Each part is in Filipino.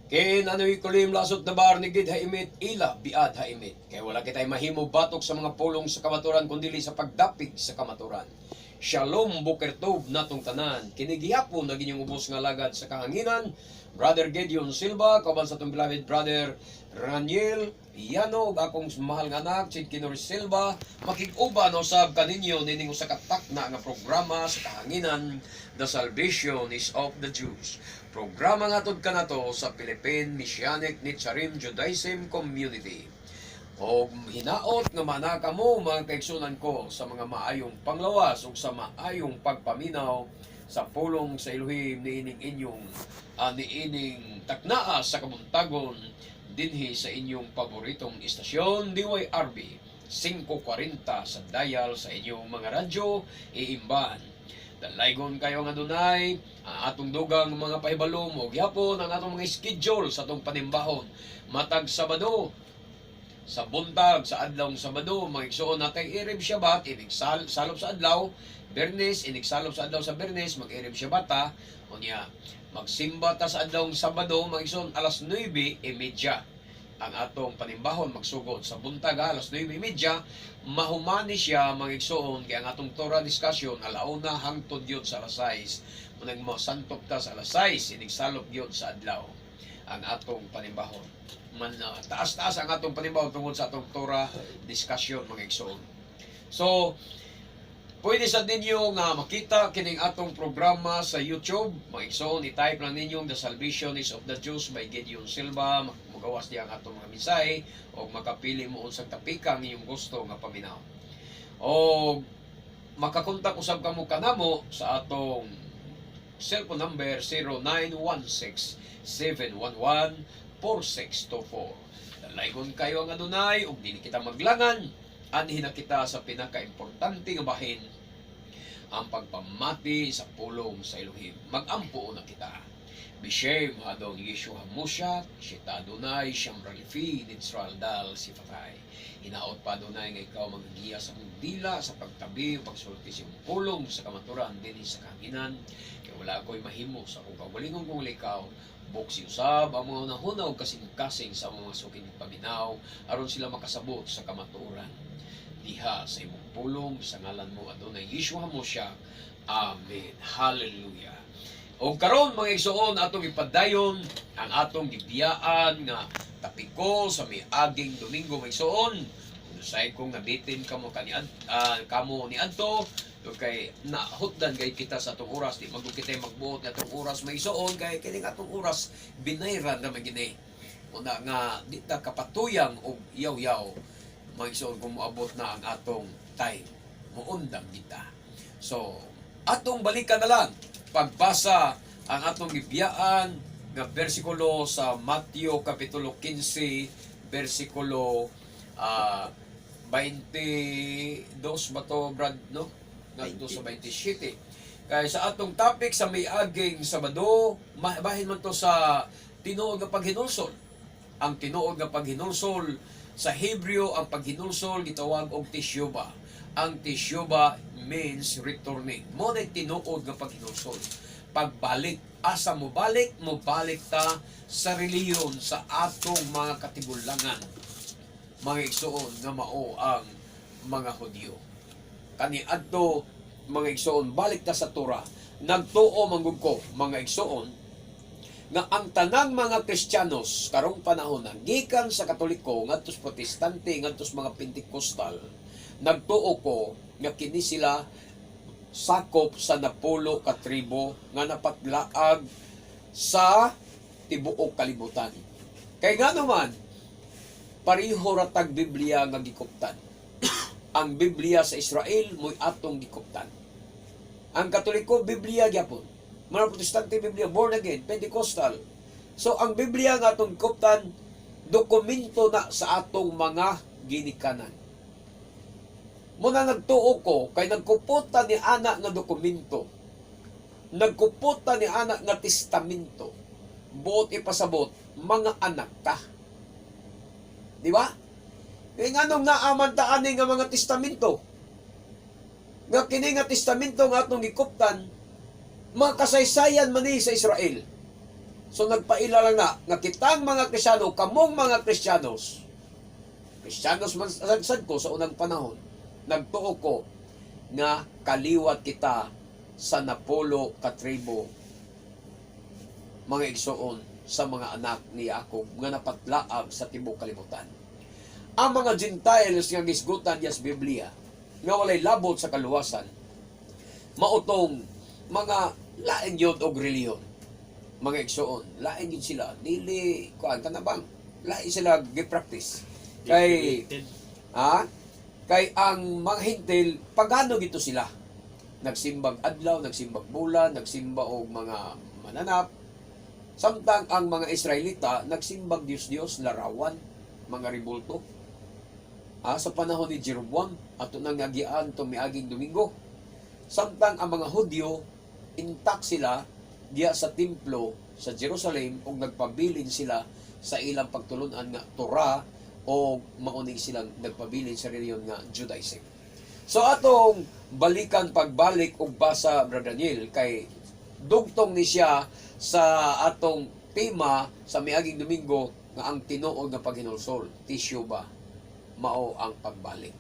Ken ano'y kulim lasot na bar ni gid haimit ila biad haimit. Kay wala kitay mahimo batok sa mga pulong sa kamaturan kundi sa pagdapig sa kamaturan. Shalom Boker Tov natong tanan. Kini gihapon naging yung ubos nga lagad sa kahanginan. Brother Gideon Silva, kaban sa atong beloved brother Raniel Yano, akong mahal nga anak, Chid Kinor Silva, makig-uban usab kaninyo nining usa ka takna nga programa sa kahanginan, The Salvation is of the Jews. Programa nga tod kanato sa Philippine Messianic Nichiren Judaism Community. O hinaot nga manaka mo mga kaigsunan ko sa mga maayong panglawas ug sa maayong pagpaminaw sa pulong sa Elohim niining inyong niining taknaa sa kabuntagon dinhi sa inyong paboritong istasyon DYRB 540 sa dial sa inyong mga radyo iimban. Dalaygon kayo nga dunay atong dugang mga pahibalo mo gyapon ang atong mga schedule sa atong panimbahon matag Sabado sa buntag sa adlawng Sabado magigsuon natay irib Shabbat inig salop sa adlaw Bernes inig salop sa adlaw sa Bernes mag-irib Shabbat unya magsimba ta sa adlawng Sabado magigsuon alas 9:30 ang atong panimbahon magsugod sa buntag alas 9:30 mahumani siya magigsuon kay ang atong Torah discussion alauna hangtod yun sa alas 6 munang santok ta sa alas 6 inig salop yun sa adlaw ang atong panimbahon taas-taas ang atong panimbahon tungod sa atong Torah discussion mga igsoon. So pwede sa ninyo nga makita kining atong programa sa YouTube mga igsoon, i-type lang ninyo The Salvation is of the Jews by Gideon Silva, magawas diya ang atong mga mensahe o makapili mo unsang tapikang inyong gusto nga paminaw. O makakontak usab kamo kanamo sa atong cellphone number 0916-711-4624. Dalaygon kayo ang adunay ug dili kita maglangan anhin na kita sa pinaka-importante nga bahin ang pagpamati sa pulong sa Elohim. Mag-ampo na kita. Bishem Adon Yeshua Musha, Shita Adonai Shem Ralifi Nitzral Dal Sifatay. Hinaot pa Adonai nga ikaw magagiya sa mong dila sa pagtabi pagsulti sa mong pulong sa kamaturan din sa kahanginan. Kaya wala ko'y mahimo sa kung kawalingon kong likaw boksi usab ang mga nahunaw kasing-kasing sa mga suking paminaw aron sila makasabot sa kamaturan diha sa imong pulong sa ngalan mo Adonai Yeshua Moshiach. Amen. Hallelujah. O karon mga igsoon atong ipadayon ang atong gibiyaan nga tapiko sa miaging Domingo mga igsoon. Usay kong nabitin kamo kamo ni adto kay nahutdan kay kita sa atong oras di magud kita magbuot nga atong oras may igsoon kay kini atong oras binayran na magini una nga di ta kapatuyang og yaw-yaw magigsoon kung moabot na ang atong time. Muundang kita. So, atong balikan na lang pagbasa ang atong gibiyaan nga bersikulo sa Mateo Kapitulo 15, bersikulo 22 ba to, Brad, no? Ngadto sa 27. Kaya sa atong topic sa miaging Sabado, bahin man to sa tinuod nga paghinulsol. Ang tinuod nga paghinulsol sa Hebreo ang paghinulsol gitawag og teshuba. Ang teshuba means returning. Mo na tinuod nga paghinulsol. Pagbalik, asa mo balik ta sa reliyon sa atong mga katigulangan. Mga igsoon nga mao ang mga Hudyo. Kani adto mga igsoon balik ta sa Torah. Nagtuo manggod ko mga igsoon nga ang tanang mga Kristiyanos karong panahon gikan sa Katoliko ngadto sa Protestante ngadto sa mga Pentecostal nagtuo ko nga kini sila sakop sa 10 ka tribo nga napatlaag sa tibuok kalibutan. Kay nga naman pareho ratag Biblia nga gikuptan. Ang Biblia sa Israel mo'y atong gikuptan. Ang Katoliko Biblia gyapon. Mga Protestante Biblia, born again, Pentecostal. So, ang Biblia nga atong kuptan, dokumento na sa atong mga ginikanan. Muna nagtuo ko, kay nagkuputa ni anak nga dokumento. Nagkuputa ni anak nga testamento. Buot ipasabot, mga anak ta. Di ba? Kaya nga nung naaman ta ani nga mga testamento. Nga kini nga testamento nga atong gikuptan, mga kasaysayan man sa Israel. So nagpaila lang na nga kitang mga Kristiyano, kamong mga Kristyanos man sagsad ko sa unang panahon, nagtuo ko nga kaliwat kita sa napulo ka tribo mga igsoon sa mga anak ni Jacob nga napatlaag sa tibuok kalibutan. Ang mga Gentiles nga gisgutan sa Biblia nga walay labot sa kaluwasan mautong mga lain yun og reliyon, mga igsoon, lain yun sila, dili kuan kanabang lain sila gi-practice kay kay ang mga hintil pagano gito sila nagsimbag adlaw, nagsimbag bulan, nagsimba og mga mananap, samtang ang mga Israelita nagsimbag Dios larawan, mga ribulto. Sa panahon ni Jeroboam ato nang agian to miaging Domingo, samtang ang mga Hudyo intact sila diya sa templo sa Jerusalem ug nagpabilin sila sa ilang pagtulunan nga Torah o mauning silang nagpabilin sa reliyon nga Judaism. So atong balikan pagbalik og basa Brother Daniel kay dugtong ni siya sa atong tema sa miaging Domingo nga ang tinuod nga paghinulsol, tissue ba mao ang pagbalik.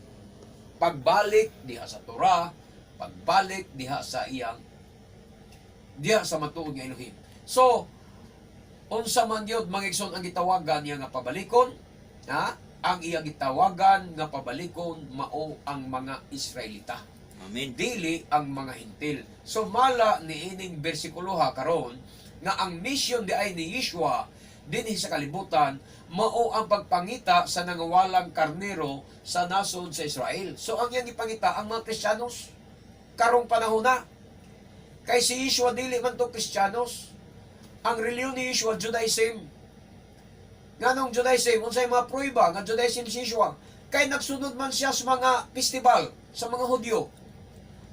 Pagbalik diha sa Torah, pagbalik diha sa matuod nga Elohim. So unsa man gyud mga igsoon ang gitawagan niya nga pabalikon, ang iyang gitawagan nga pabalikon mao ang mga Israelita. Amen. Dili ang mga hintil. So mala ni ining bersikuloha karon nga ang mission di ay ni Yeshua dinhi sa kalibutan mao ang pagpangita sa nangawalang karnero sa nasod sa Israel. So ang iyang ipangita ang mga Kristiyanos karong panahon na. Kay si Yeshua dili man to Kristiyanos. Ang reliyon ni Yeshua Judaism. Nganong Judaism, unsay mga prueba nga Judaism si Yeshua? Kay nagsunod man siya sa mga festival sa mga Hudyo.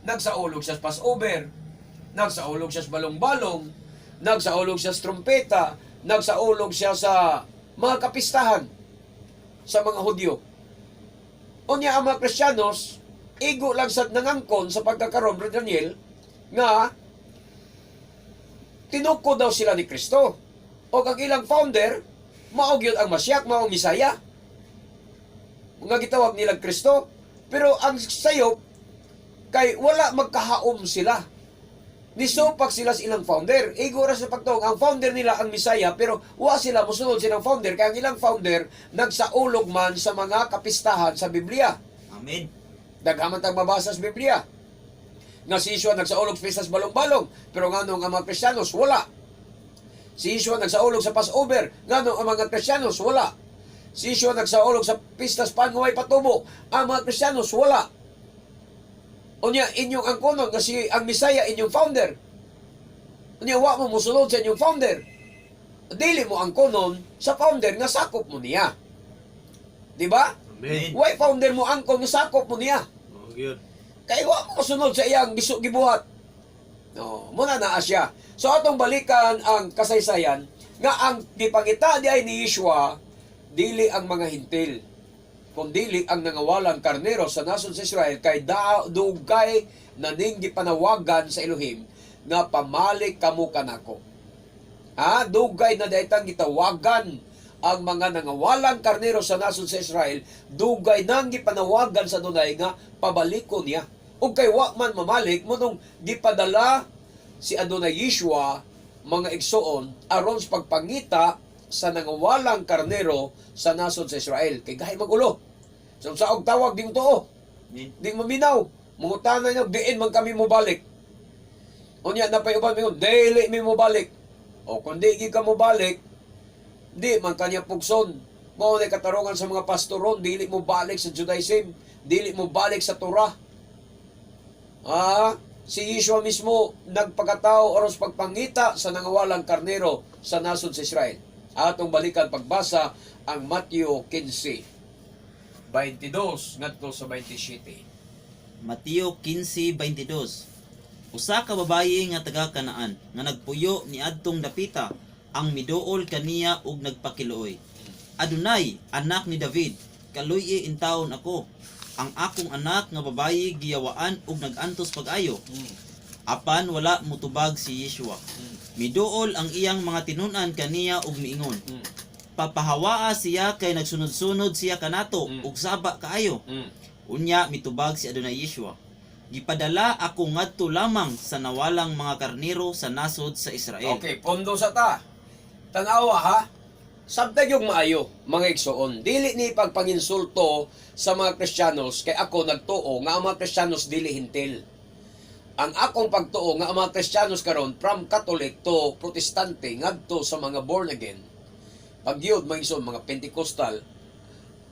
Nagsaulog siya sa Passover, nagsaulog siya sa balong-balong, nagsaulog siya sa trompeta, nagsaulog siya sa mga kapistahan sa mga Hudyo. Unya ang mga Kristiyanos, igo lang sa nangangkon sa pagkakaroon, Brother Daniel, nga tinuko daw sila ni Kristo. O ang ilang founder, maog yun ang Masyak, maong Misaya. Mga gitawag nilang Kristo. Pero ang sayop, kay wala magkahaom sila. Nisupak sila sa ilang founder. Igora sa pagtong, ang founder nila ang Misaya, pero wala sila musunod silang founder. Kaya ang ilang founder, nagsaulog man sa mga kapistahan sa Biblia. Amen. Daghaman tang mabasa sa Biblia. Nga si Yeshua nagsaulog sa pistas balong-balong, pero nga nung ang mga Kristiyanos, wala. Si Yeshua nagsaulog sa Passover, nga nung ang mga Kristiyanos, wala. Si Yeshua nagsaulog sa pistas panguway patubo, ang mga Kristiyanos, wala. Unya, inyong angkonon, nga si ang Misaya, inyong founder. Unya, wa mo musunod sa inyong founder. Dili mo angkonon sa founder nga sakop mo niya. Diba? Amen. Why founder mo angkon nga sakop mo niya? Oh, good. Kaya wa mo kasunod sa iyang gibuhat. No, muna na siya. So atong balikan ang kasaysayan nga ang gipangita di ay ni Yeshua dili ang mga hintil, kundi ang nangawalang karnero sa nasod sa Israel kay dugay na ning gipanawagan sa Elohim nga pamalik kamo kanako. Dugay na daytang gitawagan ang mga nangawalang karnero sa nasod sa Israel, dugay nang gipanawagan sa dunay nga pabalikon niya. Ug kay wa man mamalik mo nung gipadala si Adonai Yeshua mga igsoon aron sa pagpangita sa nangawalang karnero sa nasod sa Israel. Kay gahi magulo. So sa og tawag ding tuo. Di maminaw. Mungutana niya, diin man kami mo balik. Unya na pay uban mingon, dili mi mo balik. O kung di ka mo balik, di man kanya pugson. Mao na katarungan sa mga pastoron, dili mo balik sa Judaism, dili mo balik sa Torah. Si Yeshua mismo nagpagkatao oras pagpangita sa nangawalang karnero sa nasod sa Israel. Atong balikan pagbasa ang Mateo 15, 22 ngadto sa 27. Mateo 15:22. Usa ka babayi nga taga Kanaan nga nagpuyo ni adtong dapita ang miduol kaniya ug nagpakiluoy. Adunay, anak ni David, kaluy in taon ako. Ang akong anak nga babayi giyawaan ug nagantos pag-ayo. apan wala mutubag si Yeshua. Miduol ang iyang mga tinun-an kaniya ug miingon, papahawaa siya kay nagsunod-sunod siya kanato ug saba kaayo. Unya mitubag si Adonai Yeshua, gipadala ako ngadto lamang sa nawalang mga karnero sa nasod sa Israel. Okay, pondo sa ta. Tanawa ha. Sabtag yung maayo, mga igsoon. Dili ni pagpanginsulto sa mga Kristiyanos kay ako nagtuo nga ang mga Kristiyanos dili hintil. Ang akong pagtuo nga ang mga Kristiyanos karon from Catholic to Protestante ngadto sa mga born again. Pagyud mga igsoon, mga Pentecostal,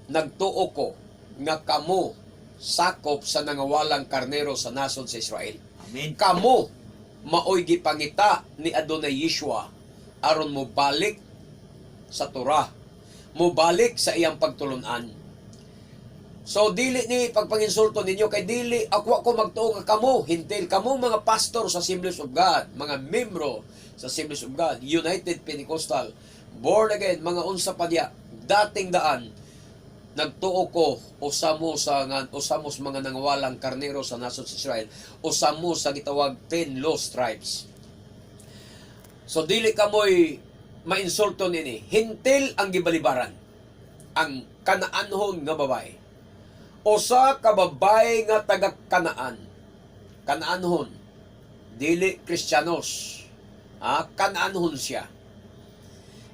nagtuo ko nga kamo sakop sa nangawalang karnero sa nasod sa Israel. Amen. Kamo maoy gipangita ni Adonai Yeshua aron mo balik sa Torah, mo balik sa iyang pagtulunan. So dili ni pagpanginsulto ninyo kay dili ako magtuo nga kamo hintil, kamo mga pastor sa Assemblies of God, mga membro sa Assemblies of God, United Pentecostal, born again, mga unsa pa diya, dating daan nagtuo ko usamos mga nangawalang karnero sa nasod sa Israel, usamos sa gitawag 10 lost tribes. So dili kamoy mainsulto nini, hintil ang gibalibaran ang kanaanhon nga babae. Usa ka babae nga taga Kanaan. Kanaanhon, dili Kristiyanos. Kanaanhon siya.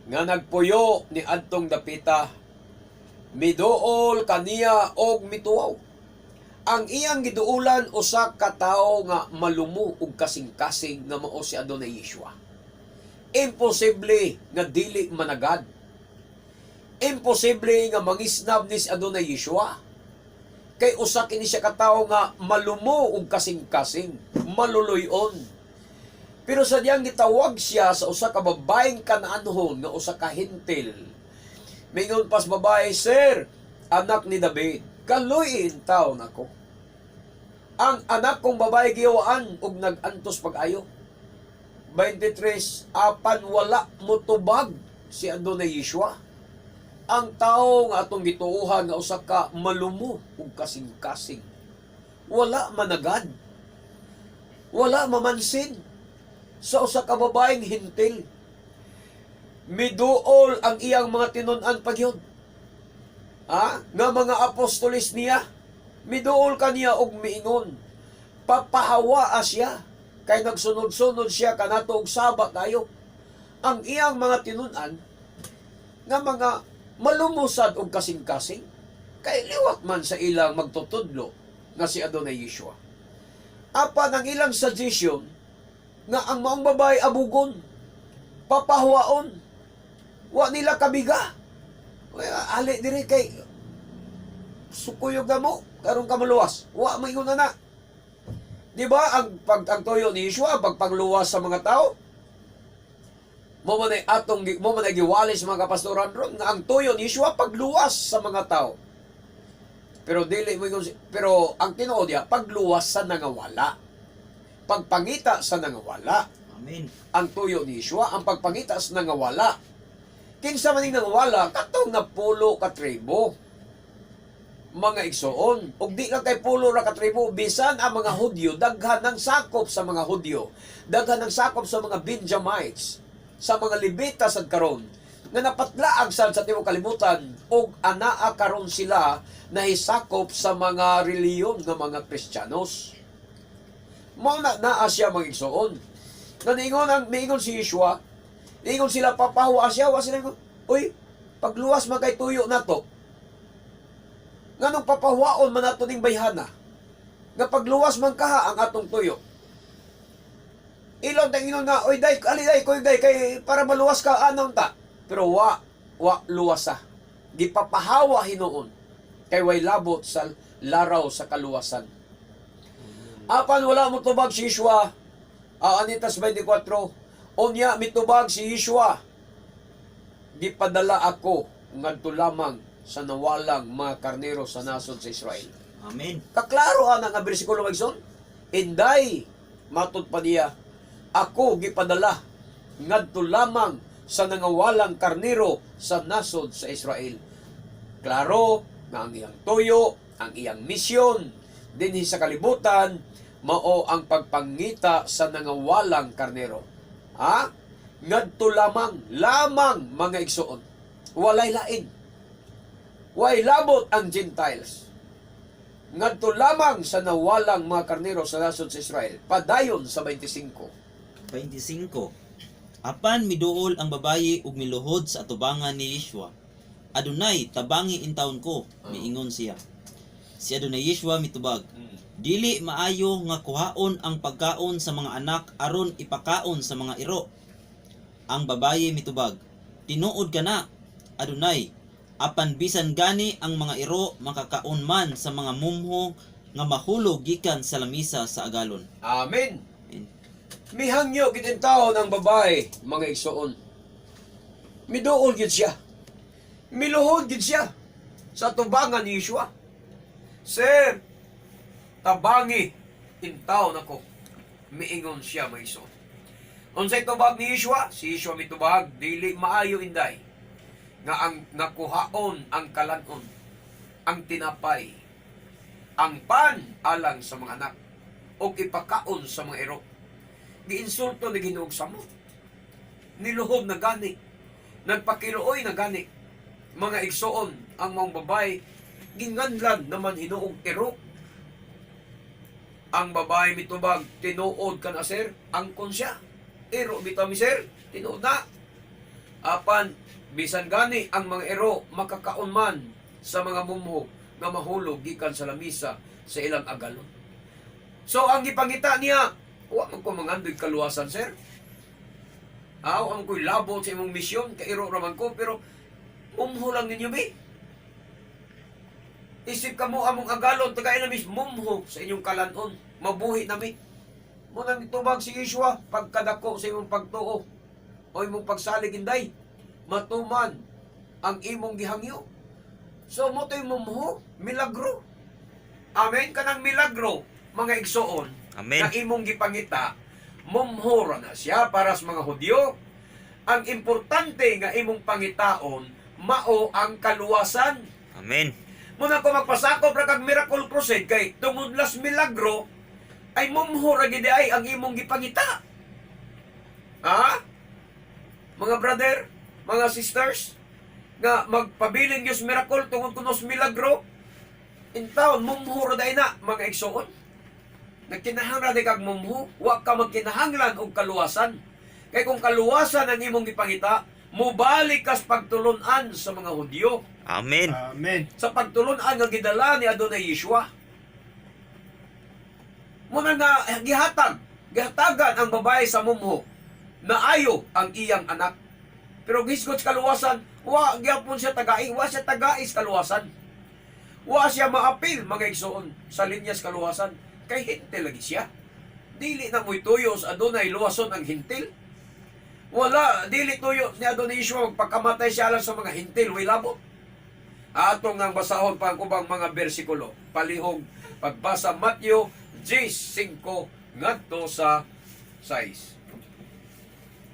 Nga nagpuyo ni adtong dapita, miduol kaniya og mituaw. Ang iyang giduulan usa ka tawo nga malumo ug kasing-kasing nga mao si Adonai Yeshua. Imposible nga dili managad. Imposible nga mangisnab ni si Adonai Yeshua. Kay usa kini siya katawo nga malumo ug kasing-kasing, maluluyon. Pero sa diyang gitawag siya sa usa ka babaeng Kanaanhon nga usa ka hintil. Mingon pas babae, "Sir, anak ni David, kaluyin taon ako. Ang anak kong babae giyawaan ug nag-antos pag-ayo." 23, apan wala mutubag si Adonai Yeshua. Ang tao nga atong gituuhan nga usa ka malumo ug kasing-kasing. Wala managad. Wala mamansin sa usa ka babaeng hintil. Miduol ang iyang mga tinun-an pagyud. Nga mga apostolis niya, miduol kaniya og miingon. Papahawa siya kay nagsunod-sunod siya kanato og saba kayo. Ang iyang mga tinun-an nga mga malumusad og kasing-kasing kay liwat man sa ilang magtutudlo nga si Adonai Yeshua. Apan ang ilang suggestion nga ang maong babae abugon, papahuwaon, wa nila kabiga. Ali diri kay sukuyog mo karon ka maluwas. Wa maingon na. Di ba ang tuyo ni Yeshua pagpangluwas sa mga tao? Mo man giwalis mga kapastoran ron nga ang tuyo ni Yeshua pagluwas sa mga tao. Pero pero ang tinuod niya pagluwas sa nangawala. Pagpangita sa nangawala. Amen. Ang tuyo ni Yeshua ang pagpangita sa nangawala. Kinsa man ning nangawala katong napulo ka tribo. Mga igsoon, ug di lang kay pulo ra ka tribo, bisan ang mga Hudyo daghan ng sakop sa mga Hudyo, daghan ng sakop sa mga Benjamites, sa mga Levitas sad karon nga napatlaag sad sa tibuok kalibutan ug anaa karon sila nahisakop sa mga reliyon nga mga Kristiyanos. Mao na naa siya mga igsoon. Miingon si Yeshua, miingon sila papahuwa siya, wa sila uy, pagluwas man kay tuyo nato. Nganong papahuwaon man nato ning bayhana nga pagluwas man kaha ang atong tuyo. Ilong tanginon nga, oy day, kay para maluwas ka anong ta. Pero wa luwasa. Gipapahawa hinuon kay way labot sa laraw sa kaluwasan. Apan wala mo tubag si Yeshua. Anitas 24, unya mitubag si Yeshua. Gipadala ako ngadto lamang sa nawalang mga karnero sa nasod sa Israel. Amen. Kaklaro ang nga bersikulo magson. Inday matud pa niya, ako gipadala ngadto lamang sa nangawalang karnero sa nasod sa Israel. Klaro nga ang iyang tuyo, ang iyang misyon dinhi sa kalibutan mao ang pagpangita sa nangawalang karnero. Ha? Ngadto lamang mga igsoon. Walay lain. Way labot ang Gentiles. Ngadto lamang sa nawalang mga karnero sa nasod sa Israel. Padayon sa 25. 25. Apan miduol ang babayi ug miluhod sa atubangan ni Yeshua. Adunay, tabangi intawon ko, miingon siya. Si Adonai Yeshua mitubag, dili maayo nga kuhaon ang pagkaon sa mga anak aron ipakaon sa mga iro. Ang babayi mitubag, tinuod ka na, Adonai, apan bisan gani ang mga iro makakaon man sa mga mumho nga mahulog gikan sa lamisa sa agalon. Amen. Amen. Mihangyo gid taon ang babae, mga igsoon. Miduol gid siya. Miluhod gid siya sa tubangan ni Yeshua. Sir, tabangi intaw nako. Miingon siya, mga igsoon. Unsay tubag ni Yeshua? Si Yeshua mitubag, dili maayo inday nga ang nakuhaon ang kalanon, ang tinapay, ang pan alang sa mga anak, o ipakaon sa mga iro. Giinsulto ni Ginoo sa mo. Niluhod na gani. Nagpakiluoy na gani. Mga igsoon, ang mga babae, ginganlan naman hinuog iro. Ang babae mitubag, tinuod ka na sir, angkon siya. Iro bitaw mi sir, tinuod na. Apan, bisan gani ang mga iro makakaon man sa mga mumho nga mahulog gikan sa lamisa sa ilang agalon. So ang gipangita niya, wa man ko mangandoy kaluwasan sir. Aw ang ko'y labot sa imong misyon, kairo raman ko, pero mumho lang ninyo bi. Isip ka mo among agalon, tagay na mis mumho sa inyong kalanon, mabuhi nami. Muna mitubag si Yeshua, pagkadako sa imong pagtuo, o imong pagsalig inday, matuman ang imong gihangyo. So mo to'y mumho, milagro. Amen, kanang milagro, mga igsoon, Amen. na imong gipangita, mumhora na siya para sa mga Hudyo. Ang importante nga imong pangitaon, mao ang kaluwasan. Amen. Muna ko magpasakop ra kag miracle crusade kay tungod las milagro ay mumhora gid ay ang imong gipangita. Ha? Mga brother, mga sisters, nga magpabiling Diyos miracle tungod kunos milagro, in taon mumhora day na mga igsoon. Nagkinahanglan di kag mumhu, wa ka magkinahanglan og kaluwasan. Kay kung kaluwasan ang imong gipangita, mubalik kas pagtulunan sa mga Hudyo. Amen. Amen. Sa pagtulunan nga gidala ni Adonai Yeshua. Muna nga gihatagan ang babae sa mumho na ayo ang iyang anak. Pero gisgot sa kaluwasan, wa gyapon siya tagai, wa siya tagai sa kaluwasan. Wa siya maapil mga igsoon sa linyas kaluwasan. Kay hintil lagi siya. Dili na mo'y tuyo sa Adonai luwason ang hintil. Wala, dili tuyo ni Adonai Yeshua magpakamatay siya lang sa mga hintil, way labot. Atong nang basahon pa ang ubang mga bersikulo. Palihog, pagbasa Matthew 10:5 ngadto sa 6.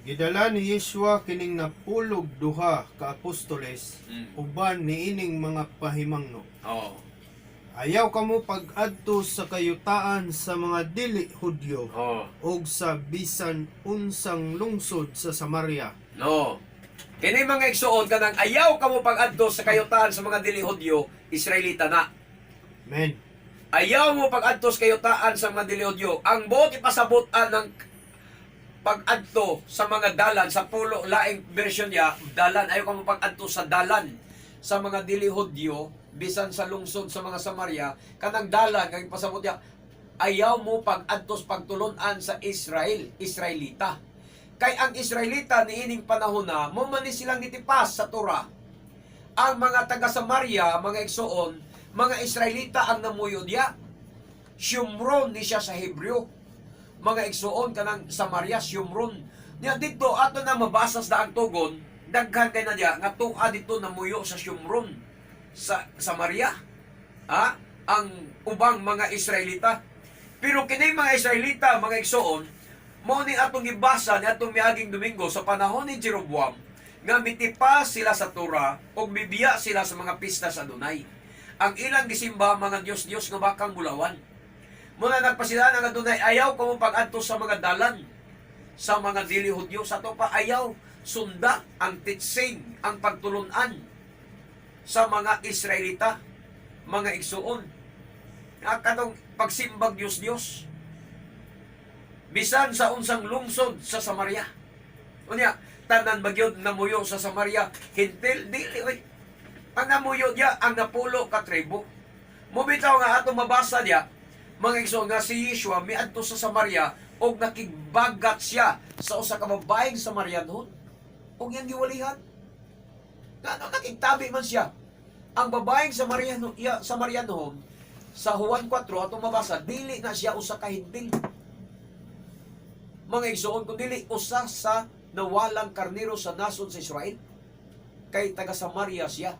Gidala ni Yeshua kining napulog duha ka apostoles uban niining mga pahimangno. Oh. Ayaw kamo pag-adto sa kayutaan sa mga dili Hudyo Oh. ug sa bisan unsang lungsod sa Samaria. No. Kini mga igsoon kanang ayaw kamo pag-adto sa kayutaan sa mga dili Hudyo, Israelita na. Amen. Ayaw mo pag-adto sa kayutaan sa mga dili Hudyo. Ang buot ipasabutan ng pag-adto sa mga dalan sa pulo laing version niya, dalan ayaw kamo pag-adto sa dalan sa mga dili Hudyo bisan sa lungsod sa mga Samaria kanang dalan kay pasabot niya ayaw mo pag-adto sa pagtulunan sa Israelita. Kay ang Israelita niining panahon na mo man ni silang nitipas sa Torah. Ang mga taga Samaria, mga igsoon, mga Israelita ang namuyo diya. Shumron ni siya sa Hebreo. Mga igsoon kanang Samaria, Shumron. Niya dito ato na mabasas na ang tugon, daghan kay na diya nga tuwa dito namuyo sa Shumron sa Samaria. Ha? Ang ubang mga Israelita. Pero kini mga Israelita, mga igsoon, mao ni atong gibasa ni atong miaging Domingo sa panahon ni Jeroboam nga mitipas sila sa Torah ug mibiya sila sa mga pista sa Adonai. Ang ilang gisimba mga Dios nga bakang bulawan. Muna nagpasilan ang adunay ayaw kamo pag-adto sa mga dalan sa mga dili Hudyo sa to pa ayaw sunda ang teaching, ang pagtulunan sa mga Israelita, mga igsuon. Katong pagsimbag Diyos bisan sa unsang lungsod sa Samaria. Unya, tanan bagyod namuyo sa Samaria, hintil dili oy. Ang namuyo diya ang napulo ka tribo. Mubitaw nga ato mabasa diya, mga igsoon nga si Yeshua miadto sa Samaria og nakigbagat siya sa usa ka babaeng Samarianon. Og iyang giwalihan. Ngano nakigtabi man siya. Ang babaeng Samarianon sa Juan 4 atong mabasa, dili na siya usa ka hintil. Mga igsoon kung dili usa sa nawalang karnero sa nasod sa Israel. Kay taga Samaria siya.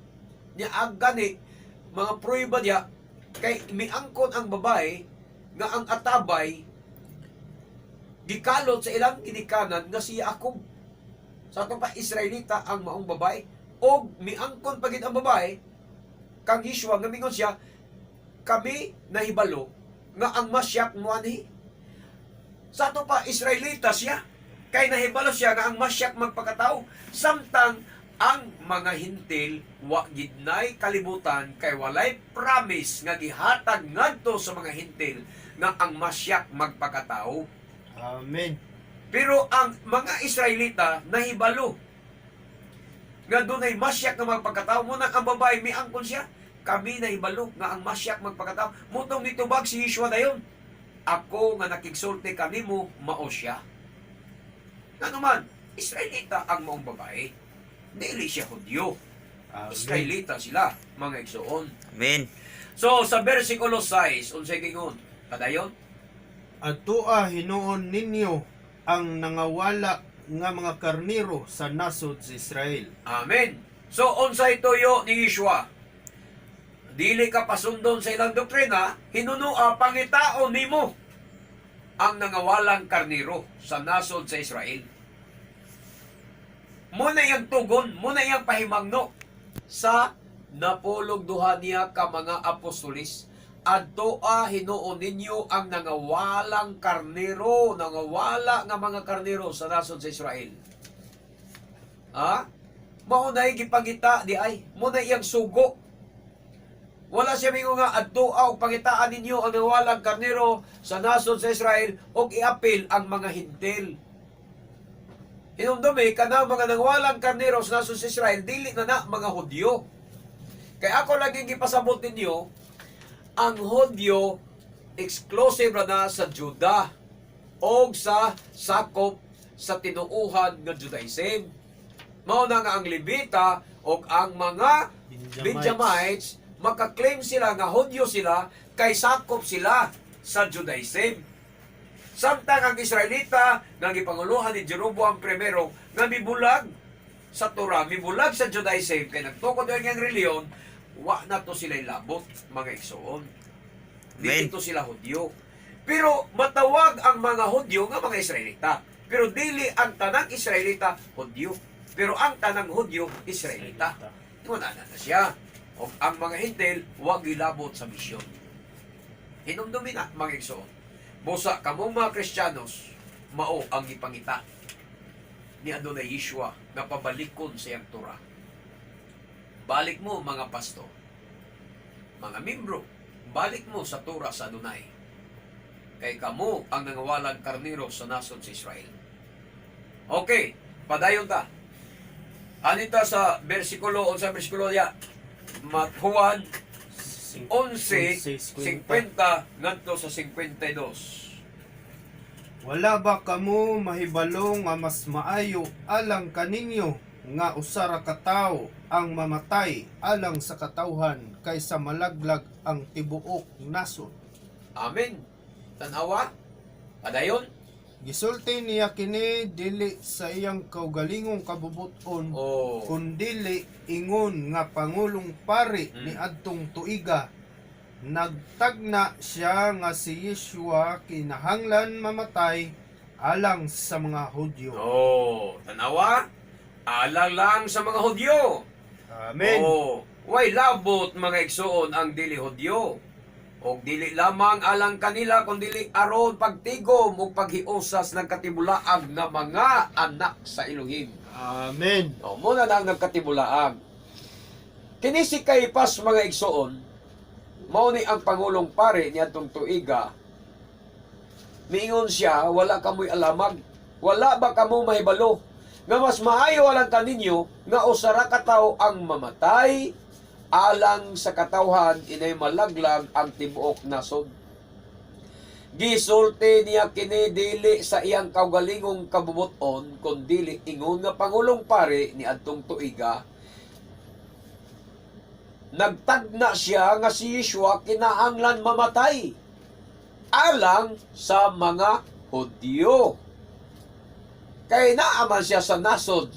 Nya agani mga prueba diya kay miangkon ang babae nga ang atabay gikalot sa ilang ginikanan nga si Jacob. Sa atong pa Israelita ang maong babae og miangkon pagid ang babae kang Yeshua nga mingon siya kami nahibalo nga ang Masyak muanhi. Sa atong pa Israelita siya kay nahibalo siya nga ang Masyak magpakatao samtang ang mga hintil wa gid nay kalibutan kay walay promise nga gihatag ngadto sa mga hintil nga ang Masyak magpakatao. Amen. Pero ang mga Israelita nahibalo nga dunay Masyak nga magpakatao. Muna ang babae miangkon siya, kami nahibalo nga ang Masyak magpakatao. Mutong nitubag si Yeshua dayon, ako nga nakigsulti kanimo mao siya. Nga naman, Israelita ang maong babae, dili siya Hudyo. Amen. Israelita sila, mga igsoon. Amen. So sa bersikulo 6 unsay gingon? Padayon? Adtoa hinuon ninyo ang nangawala nga mga karniro sa nasod sa Israel. Amen. So, unsay tuyo ni Yeshua? Dili ka pasundon sa ilang doktrina, hinunua pangitaon nimo ang nangawalang karniro sa nasod sa Israel. Muna iyang tugon, muna iyang pahimangno sa napulog duha niya ka mga apostolis. Adtoa hinuon ninyo ang nangawalang karnero, nangawala nga mga karnero sa nasod sa Israel. Ha? Maunay gipangita di ay, muna iyang sugo. Wala siya mingo nga adtoa og pangitaan ninyo ang nangawalang karnero sa nasod sa Israel og iapil ang mga hintil. Hinumdumi kana mga nangawalang karnero sa nasod sa Israel dili na mga Hudyo. Kaya ako laging gipasabot ninyo ang Hudyo exclusive na sa Juda o sa sakop sa tinuuhan ng Judaism. Mao na nga ang Levita o ang mga Benjamites makaklaim sila nga Hudyo sila kay sakop sila sa Judaism. Samtang ang Israelita nga gipanguluhan ni Jeroboam I nga mibulag sa Torah, mibulag sa Judaism kay nagtukod ang iyang reliyon, wa na to sila labot, mga igsoon. Dito sila Hudyo. Pero matawag ang mga Hudyo nga mga Israelita. Pero dili ang tanang Israelita Hudyo. Pero ang tanang Hudyo Israelita. Tuna na siya. O ang mga hintil, wag gilabot sa misyon. Hinumdumi na, mga igsoon. Busa kamong mga Kristiyanos, mao ang ipangita ni Adonai Yeshua nga pabalikon sa iyang Torah. Balik mo mga pasto, mga membro, balik mo sa Torah sa Adonai. Kay kamo ang nangawalang karnero sa nasod sa Israel. Okay, padayon ta. Anita sa bersikulo, sa bersikulo ya, Juan 11:50 ngadto sa 52. Wala ba kamo mahibalo nga mas maayo alang kaninyo nga usara ka tawo ang mamatay alang sa katawhan kaysa malaglag ang tibuok nasod? Amen. Tanawa, padayon. Gisulti niya kini dili sa iyang kaugalingong kabubuton, Oh. kundili ingon nga pangulong pari ni adtong tuiga. Nagtagna siya nga si Yeshua kinahanglan mamatay alang sa mga Hudyo. Oh, tanawa. Alang lang sa mga Hudyo. Amen. Oh, way labot mga igsoon ang dili Hudyo. O dili lamang alang kanila, kundi aron pagtigom o paghiusas ng katibulaag nga mga anak sa Elohim. Amen. O, muna na ang nagkatibulaag. Kini si Caiphas, mga igsoon, mao ni ang Pangulong Pare ni atong tuiga. Miingon siya, wala kamoy alamag, wala ba kamo mahibalo, nga mas maayo alang kaninyo, nga usara ka tawo ang mamatay, alang sa katawhan inay malaglag ang tibuok nasod. Gisulti niya kini dili sa iyang kaugalingong kabubuton, kundi ingon nga Pangulong Pare ni adtong tuiga. Nagtagna siya nga si Yeshua kinahanglan mamatay alang sa mga Hudyo. Kay naaman siya sa nasod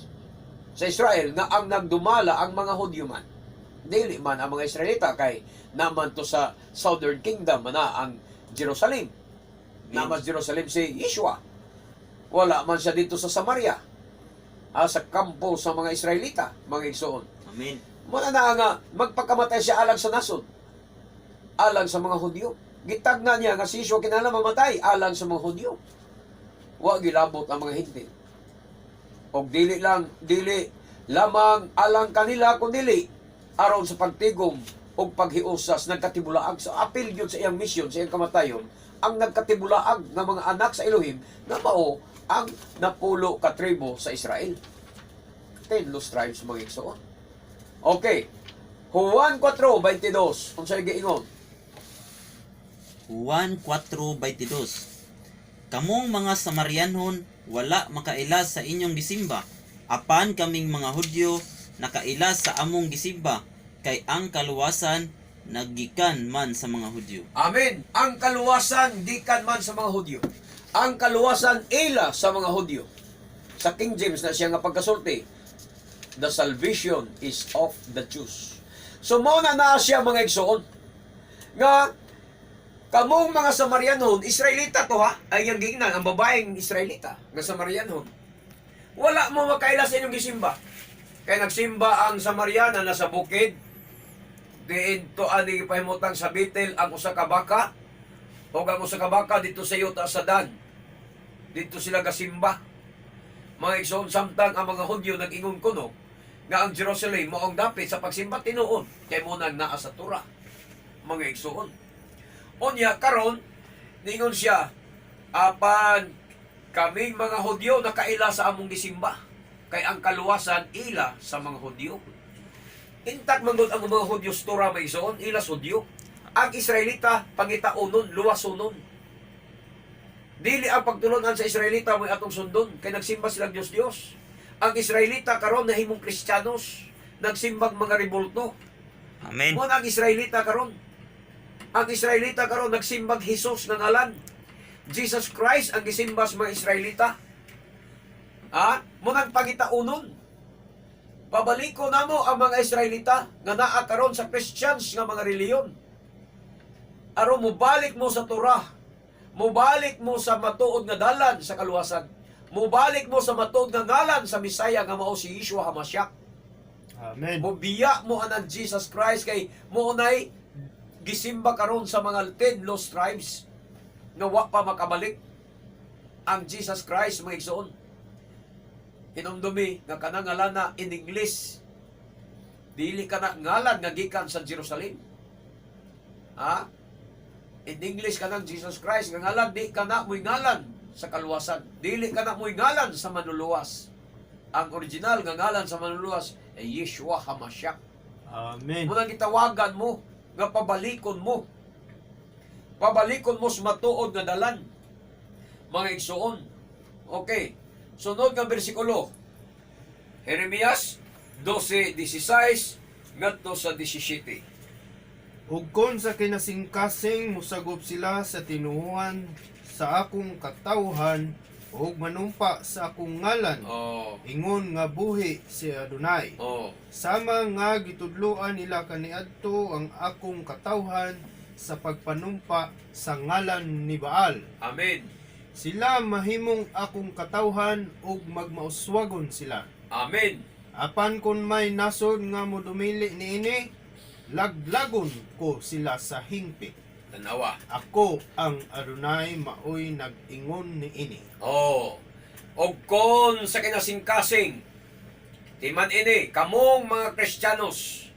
sa Israel nga ang nagdumala ang mga Hudyo man. Dili man ang mga Israelita kay naman to sa Southern Kingdom na ang Jerusalem. Naman Jerusalem si Yeshua. Wala man siya dito sa Samaria. Sa kampo sa mga Israelita, mga igsoon. Amen. Muna na nga, magpakamatay siya alang sa nasod. Alang sa mga Hudyo. Gitagna niya nga si Yeshua kinahanglan mamatay alang sa mga Hudyo. Wa gilabot ang mga Hintil. O dili lamang alang kanila kundi aron sa pagtigom o paghiusas nagkatibulaag sa apil yun sa iyang misyon, sa iyang kamatayon, ang nagkatibulaag ng mga anak sa Elohim na mao ang napulo katribo sa Israel. 10 lost tribes, mga igsoon. Okay. Juan 4:22. Unsay giingon? Juan 4:22. Kamong mga Samarianhon wala makaila sa inyong gisimba, apan kaming mga Hudyo nakaila sa among gisimba, kay ang kaluwasan naggikan man sa mga Hudyo. Amen. Ang kaluwasan gikan man sa mga Hudyo. Ang kaluwasan ila sa mga Hudyo. Sa King James na siya nga pagkasulti, the salvation is of the Jews. So mao na siya, mga igsoon, nga kamong mga Samarianon, Israelita to ha, ay yung gingnan, ang babaeng Israelita, nga Samarianon. Wala mo makaila sa inyong gisimba. Kaya nagsimba ang Samariana na sa bukid, diin to ani pahimutan sa Bitel ang usa ka baka, o ang usa ka baka dito sa yuta sa Dan. Dito sila gasimba. Mga igsoon, samtang ang mga Hudyo nag-ingon kuno nga ang Jerusalem mo ang dapit sa pagsimba tinuon kay mo nang naa sa Torah, mga igsoon. Unya karon ningon siya, apan kaming mga Hudyo nakaila sa among gisimba, kay ang kaluwasan ila sa mga Hudyo. Intak manggod ang mga Hudyo sa Torah, mga igsoon, ila sa Hudyo. Ang Israelita pangitaunon, luwasonon. Dili ang pagtulunan sa Israelita mo atong sundon, kay nagsimba silang Diyos. Ang Israelita karon nahimong Kristiyanos, nagsimbang mga rebulto. Amen. Mo ang Israelita karon. Ang Israelita karon nagsimbang Hesus nga ngalan. Jesus Christ ang gisimba sa mga Israelita. Mo nang pangitaunon. Pabaliko namo ang mga Israelita nga naa karon sa Christians nga mga reliyon. Aron mubalik mo sa Torah. Mubalik mo sa matuod nga dalan sa kaluwasan. Mubalik mo sa matuod nga ngalan sa Misaya nga mao si Yeshua HaMashiach. Amen. Mubiya mo anang Jesus Christ kay mo unay gisimba karon sa mga 10 lost tribes nga wa pa makabalik ang Jesus Christ, mga igsoon. Hinumdumi nga kanang ngalan na in English, dili ka na ngalan nga gikan sa Jerusalem. In English ka ng Jesus Christ, nga ngalan, di ka na mo'y ngalan sa kaluwasan. Dili ka na mo'y ngalan sa manluluwas. Ang original nga ngalan sa manluluwas ay Yeshua HaMashiach. Amen. Munang gitawagan mo, nga pabalikon mo. Pabalikon mo sa matuod nga dalan. Mga igsoon. Okay. Sunod nga bersikulo. Jeremias 12:16 ngadto sa 17. Ug kon sa kinasingkasing musagop sila sa tinuhuan sa akong katawhan ug manumpa sa akong ngalan, ingon nga buhi si Adonai. Sama nga gitudloan nila kaniadto ang akong katawhan sa pagpanumpa sa ngalan ni Baal. Amen. Sila mahimong akong katawhan ug magmauswagon sila. Amen. Apan kun may nasod nga modumili niini, laglagon ko sila sa hingpit. Tanawa. Ako ang Adonai maoy nag-ingon ni ini. Oh. Og kon sa kinasingkasing timan ini kamong mga Kristiyanos,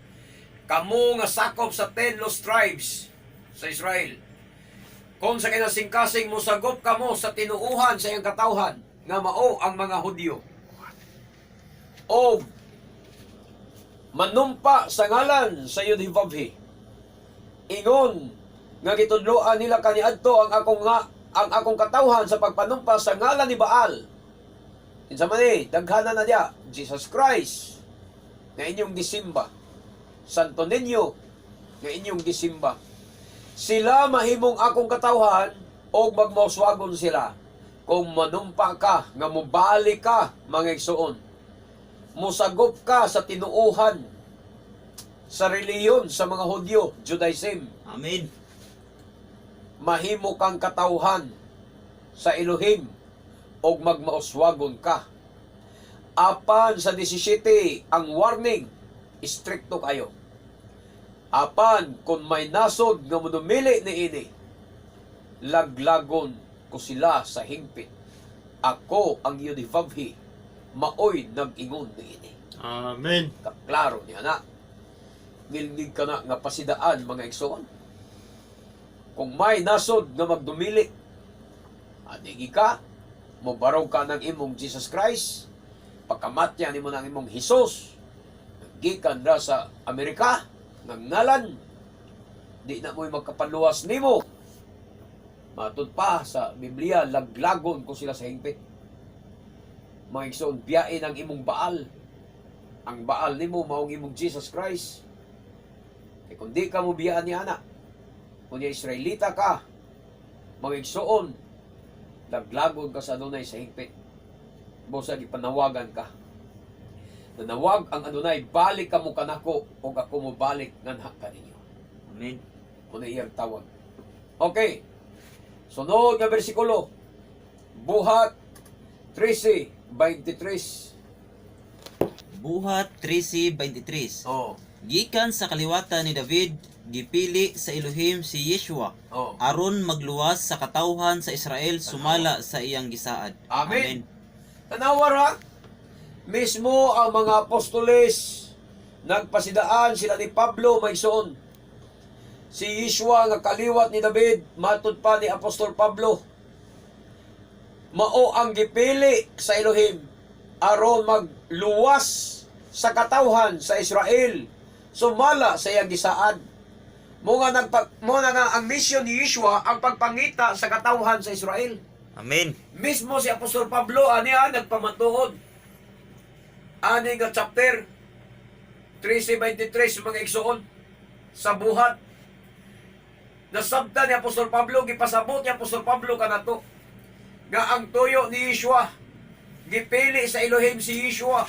kamo nga sakop sa 10 lost tribes sa Israel. Kung sa kinasingkasing musagop kamo sa tinuuhan sa iyang katawhan nga mao ang mga Hudyo. O manumpa sa ngalan sa Yudhivavhi. Ingon nga gitudloan nila kaniadto ang akong katawhan sa pagpanumpa sa ngalan ni Baal. Kinsa man daghana na dia Jesus Christ nga inyong gisimba. Santo Niño nga inyong gisimba. Sila mahimong akong katawhan o magmauswagon sila kung manumpa ka nga mubalik ka mga igsoon. Musagop ka sa tinuuhan sa reliyon sa mga Hudyo, Judaism. Amen. Mahimo kang katawhan sa Elohim o magmauswagon ka. Apan sa 17 ang warning, stricto kayo. Apan kung may nasod nga munumili ni ini, laglagon ko sila sa hingpit. Ako ang Yudhivavhi, maoy nag-ingon ni ini. Amen. Kaklaro niya na. Ngilngig ka na nga pasidaan mga igsoon. Kung may nasod nga magdumili, adigi ka, mubarog ka ng imong Jesus Christ, pagkamatya ni mo ng imong Hesus, naggikan ra sa Amerika, ngalan, di na mo'y magkapaluwas ni mo. Matud pa sa Biblia, laglagon ko sila sa hingpit. Mga igsoon, biyain ang imong Baal. Ang Baal ni mo, maong imong Jesus Christ. E kung di ka mo biyaan ni anak, kung Israelita ka, mga igsoon, laglagon ka sa Adonai sa hingpit. Busa gipanawagan ka. Nanawag ang Adonai, balik ka mo kanako o ako mo balik nganha ka ninyo. Amen. Kung iyang tawag. Okay. Sunod nga bersikulo. Buhat 13:23. Buhat 13:23. Oh. Gikan sa kaliwatan ni David, gipili sa Elohim si Yeshua Oh. aron magluwas sa katawhan sa Israel sumala sa iyang gisaad. Amen. Tanawara, mismo ang mga apostoles nagpasidaan sila ni Pablo maigsoon. Si Yeshua nga kaliwat ni David, matud pa ni Apostol Pablo, mao ang gipili sa Elohim aron magluwas sa katawhan sa Israel sumala sa iyang gisaad. Mo nga ang mission ni Yeshua ang pagpangita sa katawhan sa Israel. Amen. Mismo si Apostol Pablo aniya nagpamatuod. Ani nga chapter 13:23 mga igsoon sa buhat. Nasabta ni Apostol Pablo, gipasabot ni Apostol Pablo kanato nga ang tuyo ni Yeshua gipili sa Elohim si Yeshua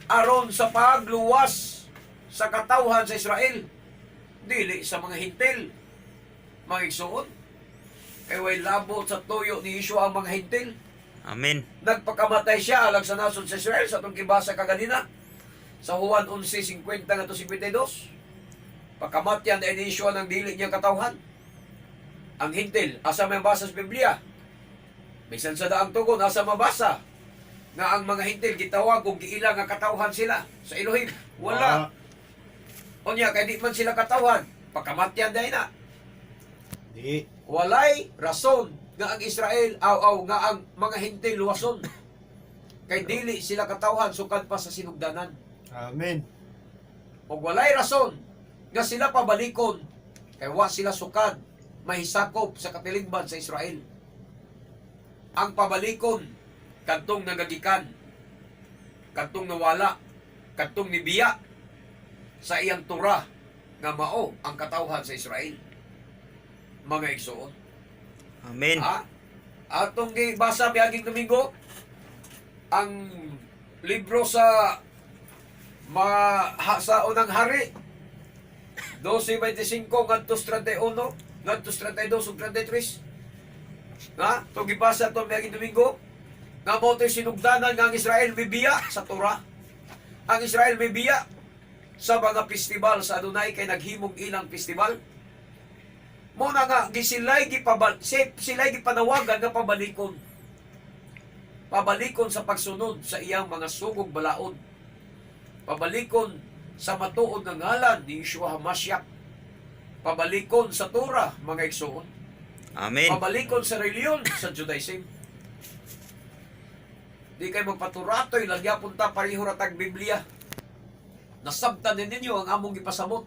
aron sa pagluwas sa katawhan sa Israel, dili sa mga hintil. Mga igsoon, kay way labot sa tuyo ni Yeshua ang mga hintil. Amen. Nagpakamatay siya alang sa nasod sa Israel sa itong kibasa kaganina sa Juan 11:50 nga to 52. Pagkamatyan na ni Yeshua ng dili niyang katawhan. Ang hintil, asa may basa sa Biblia? Bisan sa daang tugon, asa mabasa nga ang mga hintil gitawag kung giila nga katawhan sila sa Elohim. Wala. O niya, kaya di man sila katawhan, pagkamatyan dahil na. Di. Walay rason nga ang Israel, nga ang mga hintil luwason. Kay dili sila katawhan, sukad pa sa sinugdanan. Amen. O walay rason nga sila pabalikon, kay wa sila sukad, mahisakop sa katilingban sa Israel. Ang pabalikon, kantong nagagikan, kantong nawala, kantong nibiya, sa iyang Torah nga mao ang katawhan sa Israel. Mga igsoon. Amen. Atong gibasa miaging Domingo ang libro sa sa unang hari 12:25 ngadto 31 ngadto 32 ug 33. Nga, itong gibasa itong miaging Domingo nga mo ito'y sinugdanan nga ang Israel bibiya sa Torah. Ang Israel bibiya sa mga festival sa Adonai kay naghimong ilang festival. Mo na nga sila'y gipanawagan nga pabalikon. Pabalikon sa pagsunod sa iyang mga sugog balaod. Pabalikon sa matuod nga ngalan ni Yeshua HaMashiach. Pabalikon sa Torah, mga igsoon. Amen. Pabalikon sa reliyon sa Judaism. Di kayo magpaturatoy, lagyapon ta pareho ratag Biblia. Nasabtan din ninyo ang among ipasabot.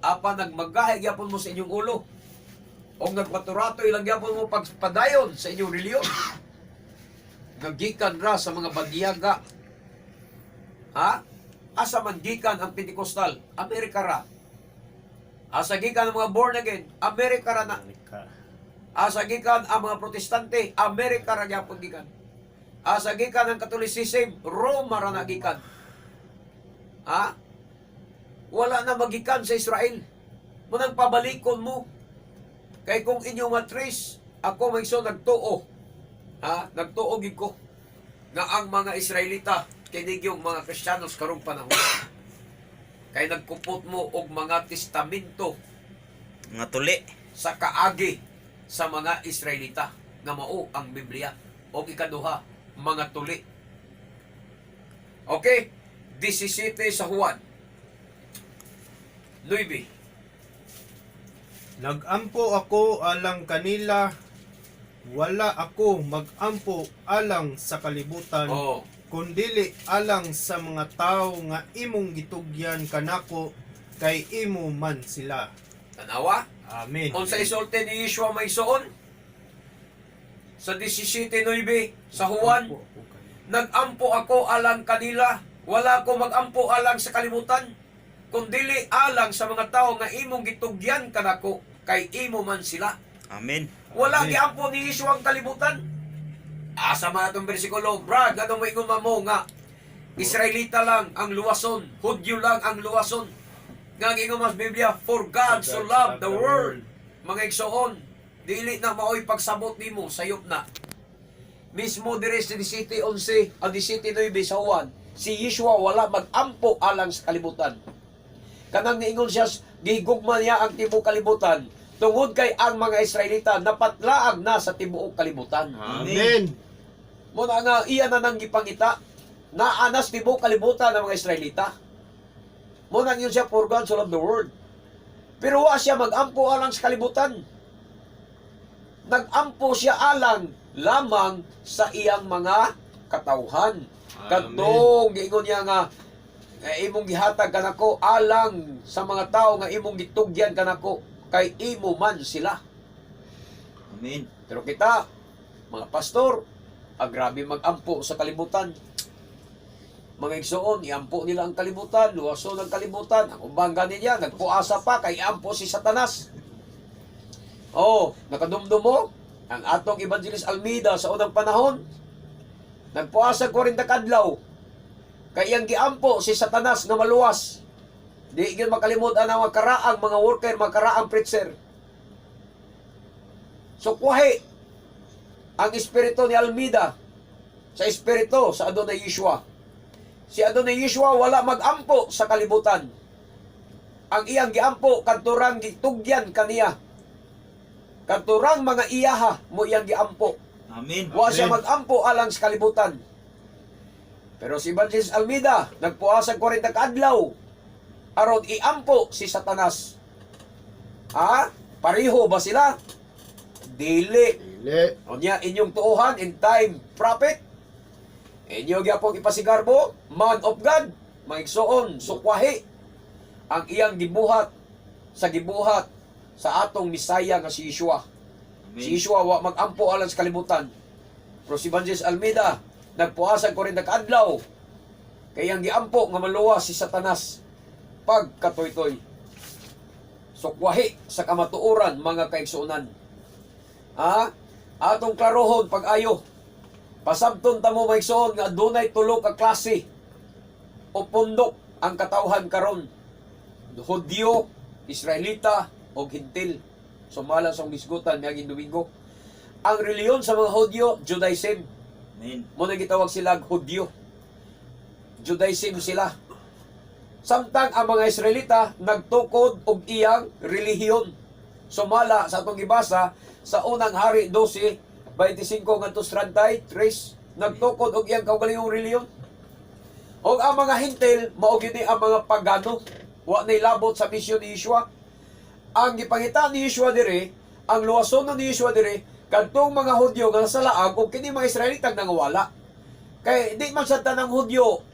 Apa nagmagahay gyapon mo sa inyong ulo. O nagpaturatoy lang gyapon mo pagpadayon sa inyong reliyon. Nagikan ra sa mga bagyaga. Ha? Asa man gikan ang Pentecostal? Amerika ra. Asa gikan ang mga born again? Amerika ra na. Asa gikan ang mga protestante? Amerika ra gyapon gikan. Asa gikan ang Catholicism? Roma ra na gikan. Ha? Wala na magikan sa Israel. Munang pabalikon mo. Kay kung inyong matrace, ako may nagtuo. Ha? Nagtuo gid ko nga ang mga Israelita kinig yung mga Kristiyanos karong panahon. Kay nagkupot mo og mga testamento Mga tuli. sa kaagi sa mga Israelita nga mao ang Biblia. O ikaduha, mga tuli. Okay? 17 sa Juan. 9. Nagampo ako alang kanila, wala ako magampo alang sa kalibutan, Oh. kundili alang sa mga tao nga imong gitugyan kanako, kay imo man sila. Tanawa? Amen. Kung sa isulti ni Yeshua may soon, sa 17:9 sa Juan, nagampo ako alang kanila, wala ko magampo alang sa kalibutan, kundili alang sa mga tao nga imong gitugyan kanako, kay imo man sila. Amen. Wala Amen. giampo ni Yeshua ang kalibutan. Asa man atong bersikulo, brad, anong moingon mo nga Israelita lang ang luwason, Hudyo lang ang luwason. Nga gingon mas Biblia, for God so loved the world. Mga igsoon, dili na maoy pagsabot nimo sayop na. Mismo dire sa 17:11 ang 17:9 sa Juan, si Yeshua wala magampo alang sa kalibutan. Kanang niingon siya, gihigugma niya ang tibuok kalibutan tungod kay ang mga Israelita napatlaag na sa tibuok kalibutan. Amen. Muna nga iya na nang gipangita naanas tibuok kalibutan ng mga Israelita. Muna yun siya, for God so loved the world. Pero wa siya magampo alang sa kalibutan. Nagampo siya alang lamang sa iyang mga katawhan. Kadtong giingon niya nga imong gihatag kanako alang sa mga tao nga imong gitugyan kanako, kay imo man sila. Amen. Pero kita, mga pastor, grabe magampo sa kalibutan. Mga igsoon, iampo nila ang kalibutan, luwason ang kalibutan. Ang umbangga niya, nagpuasa pa, kay iampo si Satanas. Oh, nakadumdum mo? Ang atong Evangelist Almeida sa unang panahon, nagpuasa 40 kadlaw. Kay iyang giampo si Satanas na maluwas. Di gyud makalimot ang mga karaang mga worker, mga karaang preacher. So kuwahi ang espiritu ni Almeida sa espiritu sa Adonai Yeshua. Si Adonai Yeshua wala magampo sa kalibutan. Ang iyang giampo kadturang gitugyan kaniya. Kadturang mga iyaha mo iyang giampo. Amen. Wa siya magampo alang sa kalibutan. Pero si Evangelist Almeida nagpuasa 40 kaadlaw aron iampo si Satanas. Ha? Pareho ba sila? Dili. Dili. O niya inyong tuuhan in time prophet. Inyo gyapon ipasigarbo, man of God, maigsoon, sukwahi ang iyang gibuhat sa atong Misaya nga si Yeshua. Amen. Si Yeshua wa magampo alang sa kalibutan. Pero si Evangelist Almeida nagpuasa 40 kaadlaw kay ang giampo nga maluwas si Satanas pagkatoy-toy. Sukwahi sa kamatuoran mga kaigsuonan. Atong klarohon pag-ayo. Pasabton ta mo maigsoon nga adunay tulo ka klase o pundok ang katawhan karon. Hudyo, Israelita o Hintil. Sumala sa gisgutan miaging Domingo. Ang reliyon sa mga Hudyo, Judaism. Amen. Muna gitawag sila Hudyo. Judaism sila. Samtang ang mga Israelita nagtukod og iyang relihiyon. Sumala sa atong gibasa sa unang hari 12:25 ngadto 33 nagtukod og iyang kaugalingong reliyon. Og ang mga hintil mao gini ang mga pagano, wa nay labot sa misyon ni Yeshua. Ang gipangita ni Yeshua diri, ang luwason ni Yeshua diri kadtong mga Hudyo nga sa laag ug kini mga Israelita nangawala. Kay di man sa tanang Hudyo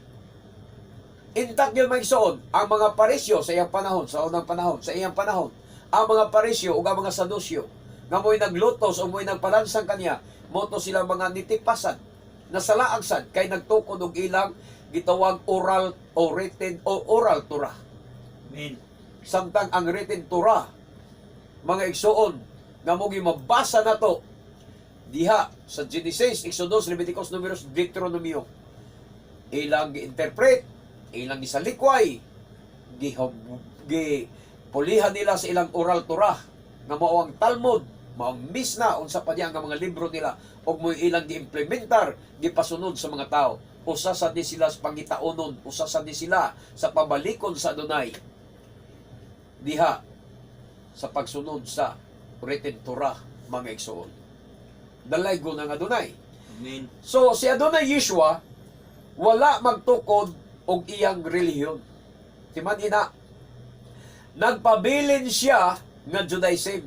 intak yun maigsoon ang mga Parisyo sa iyang panahon, sa unang panahon, sa iyang panahon. Ang mga Parisyo ug ang mga Sadusyo nga mo'y naglutos o mo'y nagpalansang kaniya, moto sila mga nitipasan na salaag sad kay nagtukod og ilang gitawag oral o written o oral Torah. Amen. Samtang ang written Torah, mga igsoon, nga mo mabasa na to diha sa Genesis, Exodus, Leviticus, Numeros, Deuteronomio. Ilang gi-interpret, ilang gisalikway, pulihan nila sa ilang oral Torah, nga mao ang Talmud, mao ang Misna, unsa pa diya nga mga libro nila, og mo ilang gi-implementar, gipasunod sa mga tao. Usa sa di sila sa pangitaonon, usa sa di sila sa pamalikon sa Adonai. Diha sa pagsunod sa written Torah, mga igsoon. Dalaygo ng Adonai. Amen. So, si Adonai Yeshua, wala magtukod og iyang relihiyon. Timan ina, nagpabilin siya nga Judaism.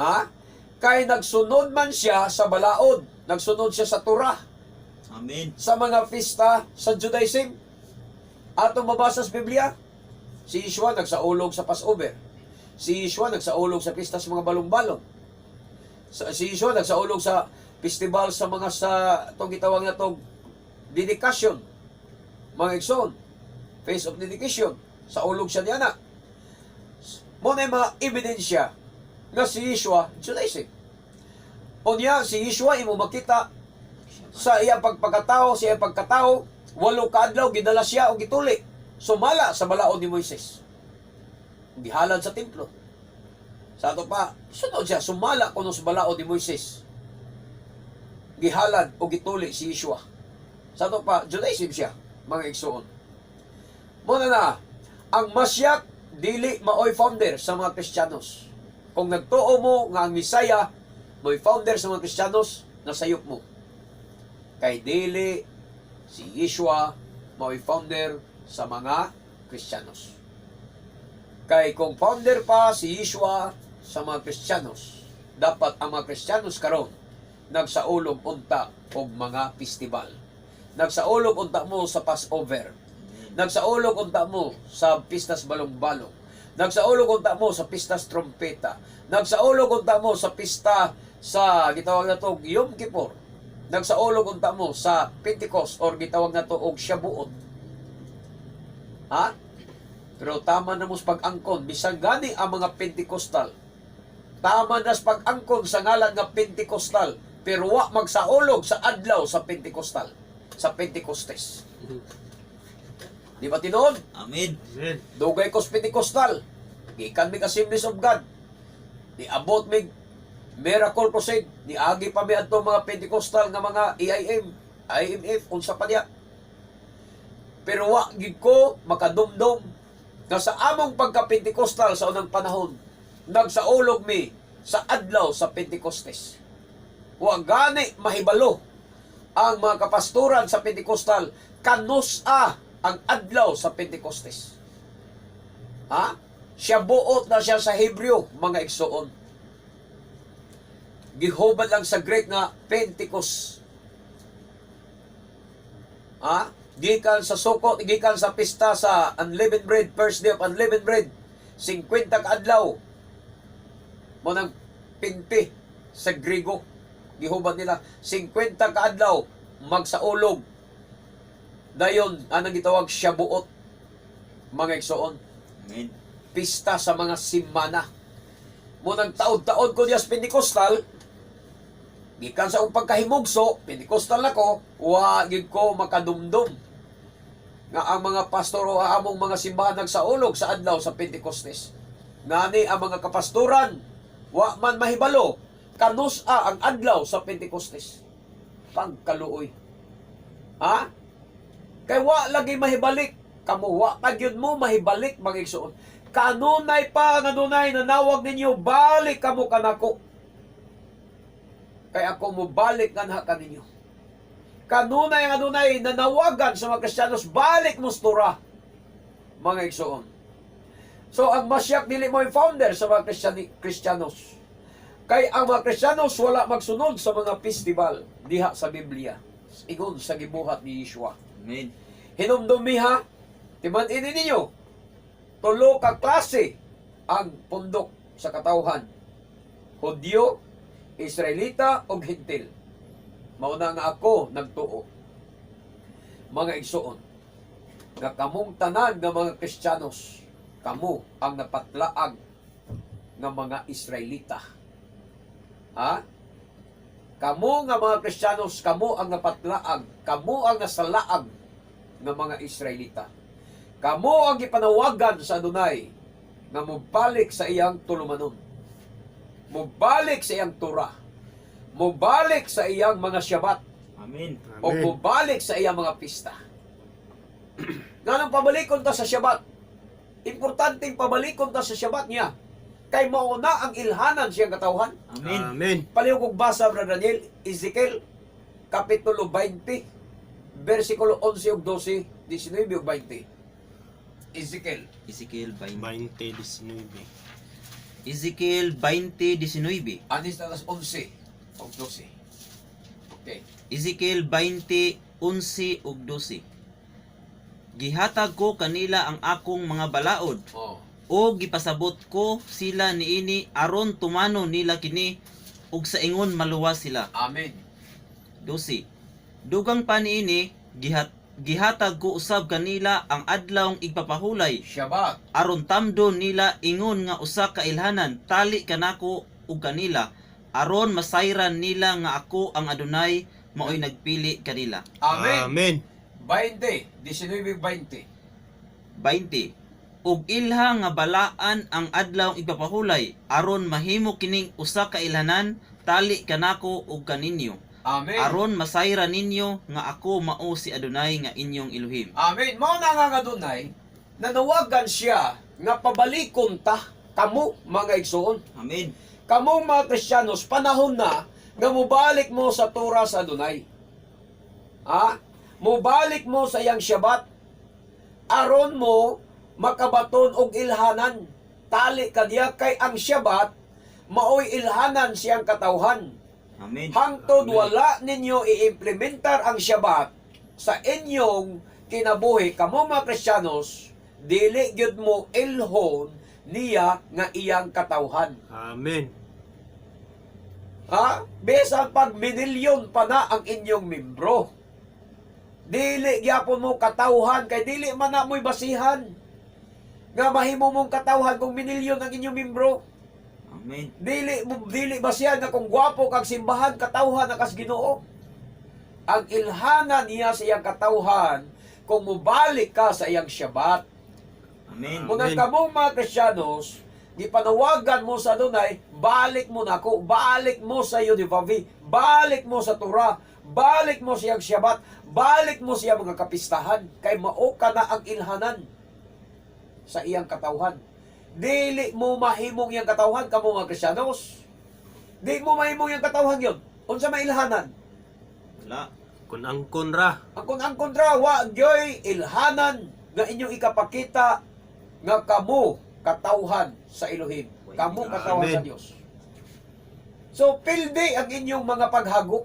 Ha? Kay nagsunod man siya sa balaod, nagsunod siya sa Torah, Amen. sa mga pista sa Judaism. Atong mabasa sa Biblia, si Yeshua nagsaulog sa Passover. Si Yeshua nagsaulog sa pista sa mga balong-balong. Si Yeshua nagsaulog sa festival sa mga sa itong gitawag na itong dedication. Mga igsoon, Feast of Dedication. Sa ulog siya niya na. Muna yung mga ebidensya nga si Yeshua Judaism. O niya, si Yeshua imo makita sa iyang pagpagkatao, sa iyang pagkatao, 8 ka adlaw gidala siya o gituli. Sumala sa balaod ni Moises. Gihalad sa templo. Sa ato pa, sunod siya, sumala kuno sa balaod ni Moises. Gihalad o gituli si Yeshua. Sa ato pa, Judaism siya, mga igsoon. Muna na, ang Mashiach dili maoy founder sa mga Kristiyanos. Kung nagtuo mo nga ang Misaya maoy founder sa mga Kristiyanos, nasayop mo. Kay dili si Yeshua maoy founder sa mga Kristiyanos. Kay kung founder pa si Yeshua sa mga Kristiyanos, dapat ang mga Kristiyanos karon nagsaulog unta og mga festival. Nagsaulog unta mo sa Passover. Nagsaulog unta mo sa pistas balong-balong. Nagsaulog unta mo sa pistas trompeta. Nagsaulog unta mo sa pista sa gitawag na to Yom Kippur. Nagsaulog unta mo sa Pentecost or gitawag na to og Shabuot. Ha? Pero tama na mo sa pag-angkon. Bisan gani ang mga Pentecostal. Tama na sa pag-angkon sa ngalan nga Pentecostal. Pero wa magsaulog sa adlaw sa Pentecostal. Sa Pentecostes. Di ba tinuod? Amen. Amen. Dugay ko sa Pentecostal. Gikan mi Assemblies of God. Niabot mi Miracle Crusade. Niagi pa mi adto mga Pentecostal nga mga EIM, IMF, unsa pa niya. Pero wa gid ko makadumdum nga sa among pagka-Pentecostal sa unang panahon, nagsaulog mi sa adlaw sa Pentecostes. Wa gani mahibalo ang mga kapastoran sa Pentecostal kanusa ang adlaw sa Pentecostes. Ha? Siya buot na siya sa Hebreo, mga igsoon. Gihubad lang sa Greek nga Pentecost. Ha? Gikan sa Sukkot, gikan sa pista sa unleavened bread, first day of unleavened bread, 50 ka adlaw. Mo nang pinti sa Griego. Gihubad nila 50 ka adlaw magsaulog. Dayon anang gitawag Shabuot, mga igsoon. Amen. Pista sa mga simana. Munang taod-taod ko diya sa Pentecostal, gikan sa akong pagkahimugso, Pentecostal nako, wa gid ko makadumdum nga ang mga pastor o among mga simbahan nagsaulog sa adlaw sa Pentecostes. Ngani ang mga kapastoran, wa man mahibalo kanusa ang adlaw sa Pentecostes. Pagkaluoy. Ha? Kay wa lagi mahibalik. Kamo wa pagyud mo mahibalik mga igsoon. Kanunay pa nga dunay nanawag ninyo, balik kamo kanako. Kay ako mo balik nga kaninyo. Kanunay nga dunay nanawagan sa mga Kristiyanos, balik mo sa Torah. Mga igsoon. So ang Mashiach dili mo yung founder sa mga Kristiyanos. Kay ang mga Kristiyanos wala magsunod sa mga festival diha sa Biblia. Ingon sa gibuhat ni Yeshua. Amen. Hinumdumiha, timan-inin ninyo, tulo ka klase ang pundok sa katawhan. Hudyo, Israelita, o Hintil. Mauna nga ako nagtuo. Mga igsoon, nga kamong tanan nga mga Kristiyanos, kamo ang napatlaag nga mga Israelita. Ha? Kamo nga mga Kristiyanos, kamo ang napatlaag, kamo ang nasalaag nga mga Israelita. Kamo ang ipanawagan sa Adonai nga mubalik sa iyang tulumanon. Mubalik sa iyang Torah. Mubalik sa iyang mga Shabbat. Amen. O mubalik sa iyang mga pista. Nganong pabalikon ta sa Shabbat? Importanteng pabalikon ta sa Shabbat niya. Kay mauna ang ilhanan siyang katawhan. Amen. Amen. Palihog og basa, Brother Daniel, Ezekiel, Kapitulo 20, versikulo 11 ug 12, 19 ug 20. Ezekiel. Ezekiel 20. 20:19. Ezekiel 20:19. Anis na tas 11 ug 12. Okay. Ezekiel 20:11 ug 12. Gihatag ko kanila ang akong mga balaod Oh. o gipasabot ko sila niini aron tumano nila kini ug sa ingon maluwas sila. Amen. 12. Dugang pa niini gihatag ko usab kanila ang adlawng igpapahulay Shabbat. aron tamdon nila ingon nga usa ka ilhanan tali kanako ug kanila aron masayran nila nga ako ang Adonai maoy nagpili kanila. Amen. Amen. 20, 19, 20. 20. Ug ilha nga balaan ang adlawng igpapahulay aron mahimo kining usa ka ilhanan tali kanako ug kaninyo Amen. aron masayra ninyo nga ako mao si Adonai nga inyong Elohim. Amen. Mao na nga dunay nanawagan siya nga pabalikon ta kamo mga igsoon. Amen. Kamong mga Kristiyanos, panahon na nga mubalik mo sa Torah sa Adonai. Ha? Mubalik mo sa iyang Shabbat. Aron mo makabaton og ilhanan. Tali kadiya kay ang Shabbat maoy ilhanan siyang katawhan. Amen. Hangtod wala ninyo i-implementar ang Shabbat sa inyong kinabuhi, kamo mga Kristiyanos, dili gyud mo ilhon niya nga iyang katawhan. Amen. Ha? Bisan pag minilyon pa na ang inyong membro. Dili gyapon mo katawhan kay dili man na mo'y basihan. Nga mahimo mong katawhan kung minilyon ang inyong membro. Amen. Dili basihan nga kung gwapo kag simbahan katawhan akas Ginoo. Ang ilhanan niya sa iyang katawhan kung mubalik ka sa iyang Shabbat. Amen. Kung ang kamong mga Kristiyanos, gipanawagan mo sa Adonai, balik mo na ako, balik mo sa Yodivavi, balik mo sa Torah, balik mo sa iyang Shabbat, balik mo sa iyang mga kapistahan, kay mao ka na ang ilhanan sa iyang katawhan. Dili mo mahimong iyang katawhan, kamo mga Kristiyanos. Di mo mahimong iyang katawhan yun. Unsa may ilhanan? Wala. Kung angkon ra. Ang kontra, wa gyoy ilhanan nga inyong ikapakita nga kamo katawhan sa Elohim. Kamo katawhan sa Amen. Dios. So, pildi ang inyong mga paghagok.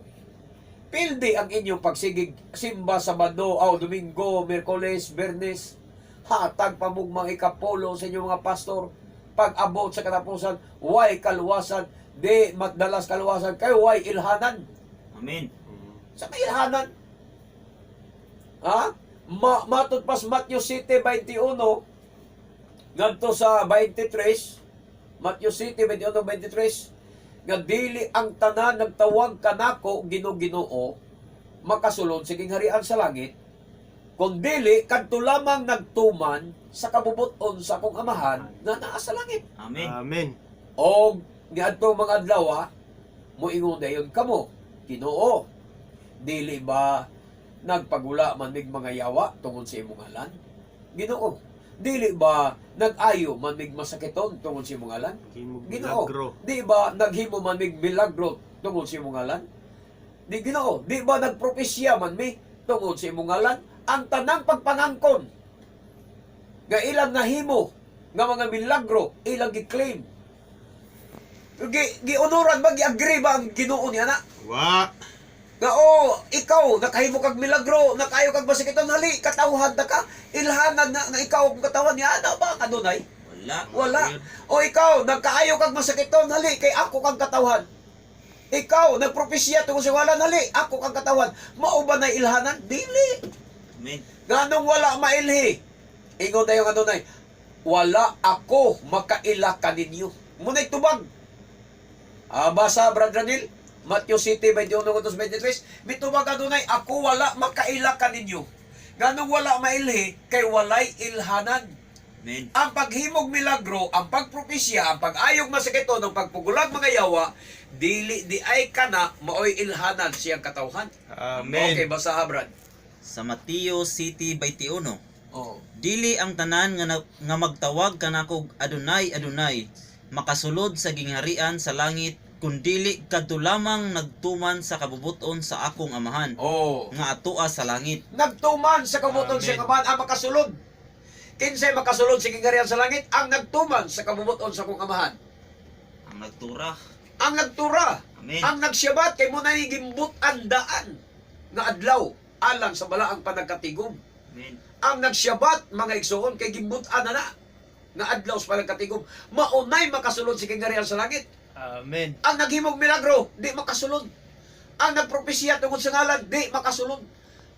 Pildi ang inyong pagsigig simba Sabado, Domingo, Miyerkules, Biyernes. Hatag pa mong mga ikapolo sa inyong mga pastor. Pag-abot sa katapusan, way kaluwasan. Di magdalas kaluwasan, kay way ilhanan. Amen. Sa may ilhanan. Ha? Matod pas Matthew 7:21 ngadto sa 23, Matthew 7:21-23, nga dili ang tanan nagtawag kanako Ginoo makasulod siging harian sa langit, kung dili kadto lamang nagtuman sa kabubuton sa akong amahan nga naa sa langit. Amen. Amen. O niadto mga adlaw moingon dayon kamo, Ginoo, dili ba nagpagula man mig mga yawa tungod sa imong ngalan? Ginoo, Dili ba nag-ayo man mig masakiton tungod sa imong ngalan? Himog Ginoo, milagro. di ba naghimo man mig milagro tungod sa imong ngalan? Di Ginoo, di ba nagpropesya man mi tungod sa imong ngalan? Ang tanang pagpangangkon nga ilang nahimo nga mga milagro ilang gi-claim. Giunuran ba, gi-agree ba ang Ginoo niya na? Wa. Nga ikaw nakahimo kag milagro, nakayo kag masakiton, hali katawhan na ka, ilhanan na nga ikaw ang katawan niya, ano ba ang adunay? Wala. Wala. O ikaw, nagkaayo kag masakiton, hali, kay ako kang katawan. Ikaw, nagpropesya tungkol sa wala, hali, ako kang katawan. Mao ba na ilhanan? Dili. Amen. Ganong wala mailhi. Ingon na yung adunay, wala ako makaila kaninyo. Muna'y tubag. Basa, Brad Ranil, Matthew City, 21:23, mitubag adunay, ako wala makaila kaninyo. Ganong wala mailhi, kay walay ilhanan. Amen. Ang paghimog milagro, ang pagpropesya, ang pag-ayog masakiton, ang pagpugulag mga yawa, dili di ay kana maoy ilhanan siyang katawhan. Amen. Okay, basa ha, Brad. Sa Mateo City 21, Oh. dili ang tanan nga magtawag kanako Adonai, Adonai, makasulod sa gingharian sa langit, kundili kadto lamang nagtuman sa kabubuton sa akong amahan, Oh. nga atoa sa langit. Nagtuman sa kabubuton Amen. sa kaban ang makasulod. Kinsay makasulod sa kingarian sa langit, ang nagtuman sa kabubuton sa kong amahan. Ang nagtura. Ang nagtura, Amen. ang nagsiyabat kay mo na gimbut-an daan nga adlaw alang sa balaang panagkatigom. Amen. Ang nagsiyabat mga igsoon kay gimbut-an na nga adlaw sa panagkatigom. Maunay makasulod sa kingarian sa langit. Amen. Ang naghimog milagro, di makasulod. Ang nagpropesya tungkol sa ngalan, di makasulod.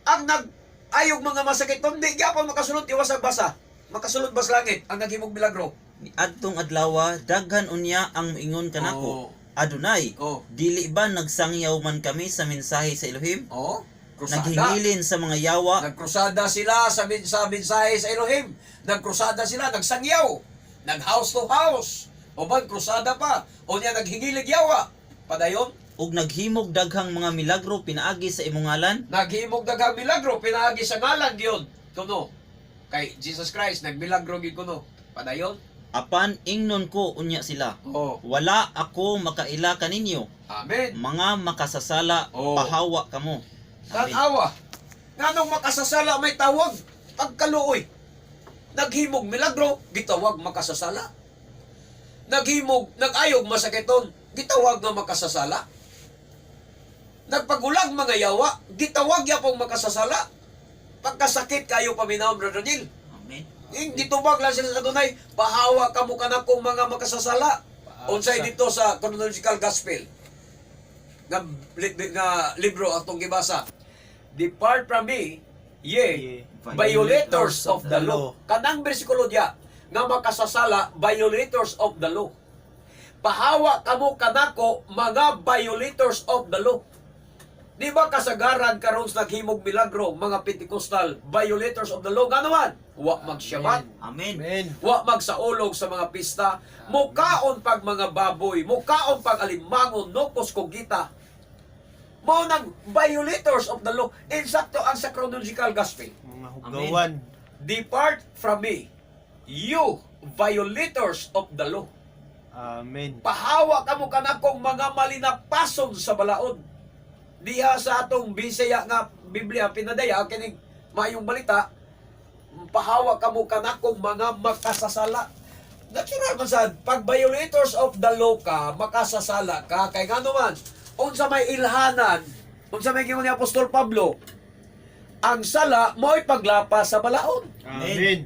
Ang nag-ayog mga masakiton, di gyapon makasulod, iwasag basa. Makasulod ba sa langit ang naghimog milagro? Ni adtong adlawa daghan unya ang moingon kanako, Adonai, Oh. dili ba nagsangyaw man kami sa mensahe sa Elohim? Oh, krusada. Naghingilin sa mga yawa, Nagkrusada sila sa mensahe sa Elohim. Nagkrusada sila, nagsangyaw. Nag-house to house. O ba, krusada pa. O niya naghingilig yawa. Padayon, ug naghimog daghang mga milagro pinaagi sa imong ngalan. naghimog daghang milagro, pinaagi sa ngalan yun. Kuno. Kay Jesus Christ, nagmilagro gid kuno. Padayon. Apan ingnon ko unya sila, Oh. wala ako makaila kaninyo, Amen. mga makasasala, Oh. pahawa kamo. Amen. Tanawa. Nganong makasasala may tawag? Pagkaluoy. Naghimog milagro, gitawag makasasala. Naghimog, nag-ayog masakiton, gitawag nga makasasala. Nagpagulag mga yawa, gitawag yapong makasasala. Pagkasakit kayo paminaw, Brother Neil. Amen. Gitubag lang sila sa Adonai, pahawa ka mo ka na kong mga makasasala. Unsay dito sa chronological gospel. Nga libro atong gibasa. Depart from me, ye violators of the law. Kanang bersikulo diya nga makasasala, violators of the law. Pahawa kamo kanako mga violators of the law. Di ba kasagaran karon sa naghimog milagro mga Pentecostal, violators of the law ganaman? Wa magsyabat, Amen. Amen. wa magsaulog sa mga pista, mukaon pag mga baboy, mukaon pag alimangon, nopos kogita. Mao nang violators of the law. Insakto ang sa chronological gospel. Mga hugawan. Depart from me, you violators of the law. Amen. Pahawa kamo kanakong mga malinapason sa balaod. Diha sa atong Bisaya nga Biblia pinadaya kining mayong balita, pahawa kamo kanakong mga makasasala. Natural man sad, pag violators of the law ka, makasasala ka, kay ngano man, unsa may ilhanan, unsa may giingon ni Apostol Pablo, ang sala mo'y paglapas sa balaod. Amen.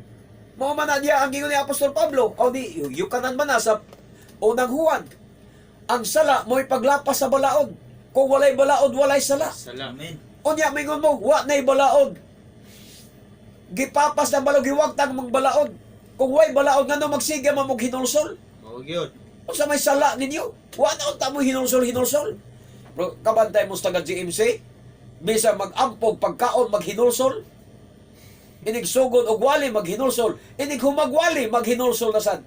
Mao man na niya ang giingon ni Apostol Pablo, o di yukanan man na sa unang Juan. Ang sala mo'y paglapas sa balaod. Kung walay balaod, walay sala. Salam. Amen. Unya mingon mo, wa nay balaod. Gipapas ng balaod, giwagtang mong balaod. Kung way balaod, ngano magsiga man mong hinulsol? O gyud. Unsa may sala ninyo? Wa na unta mo hinulsol. Pero kabantay mo sa taga GMC, bisa mag-ampog pagkaon maghinulsol. Inig sugod og wali maghinulsol. Inig humagwali maghinulsol na sad.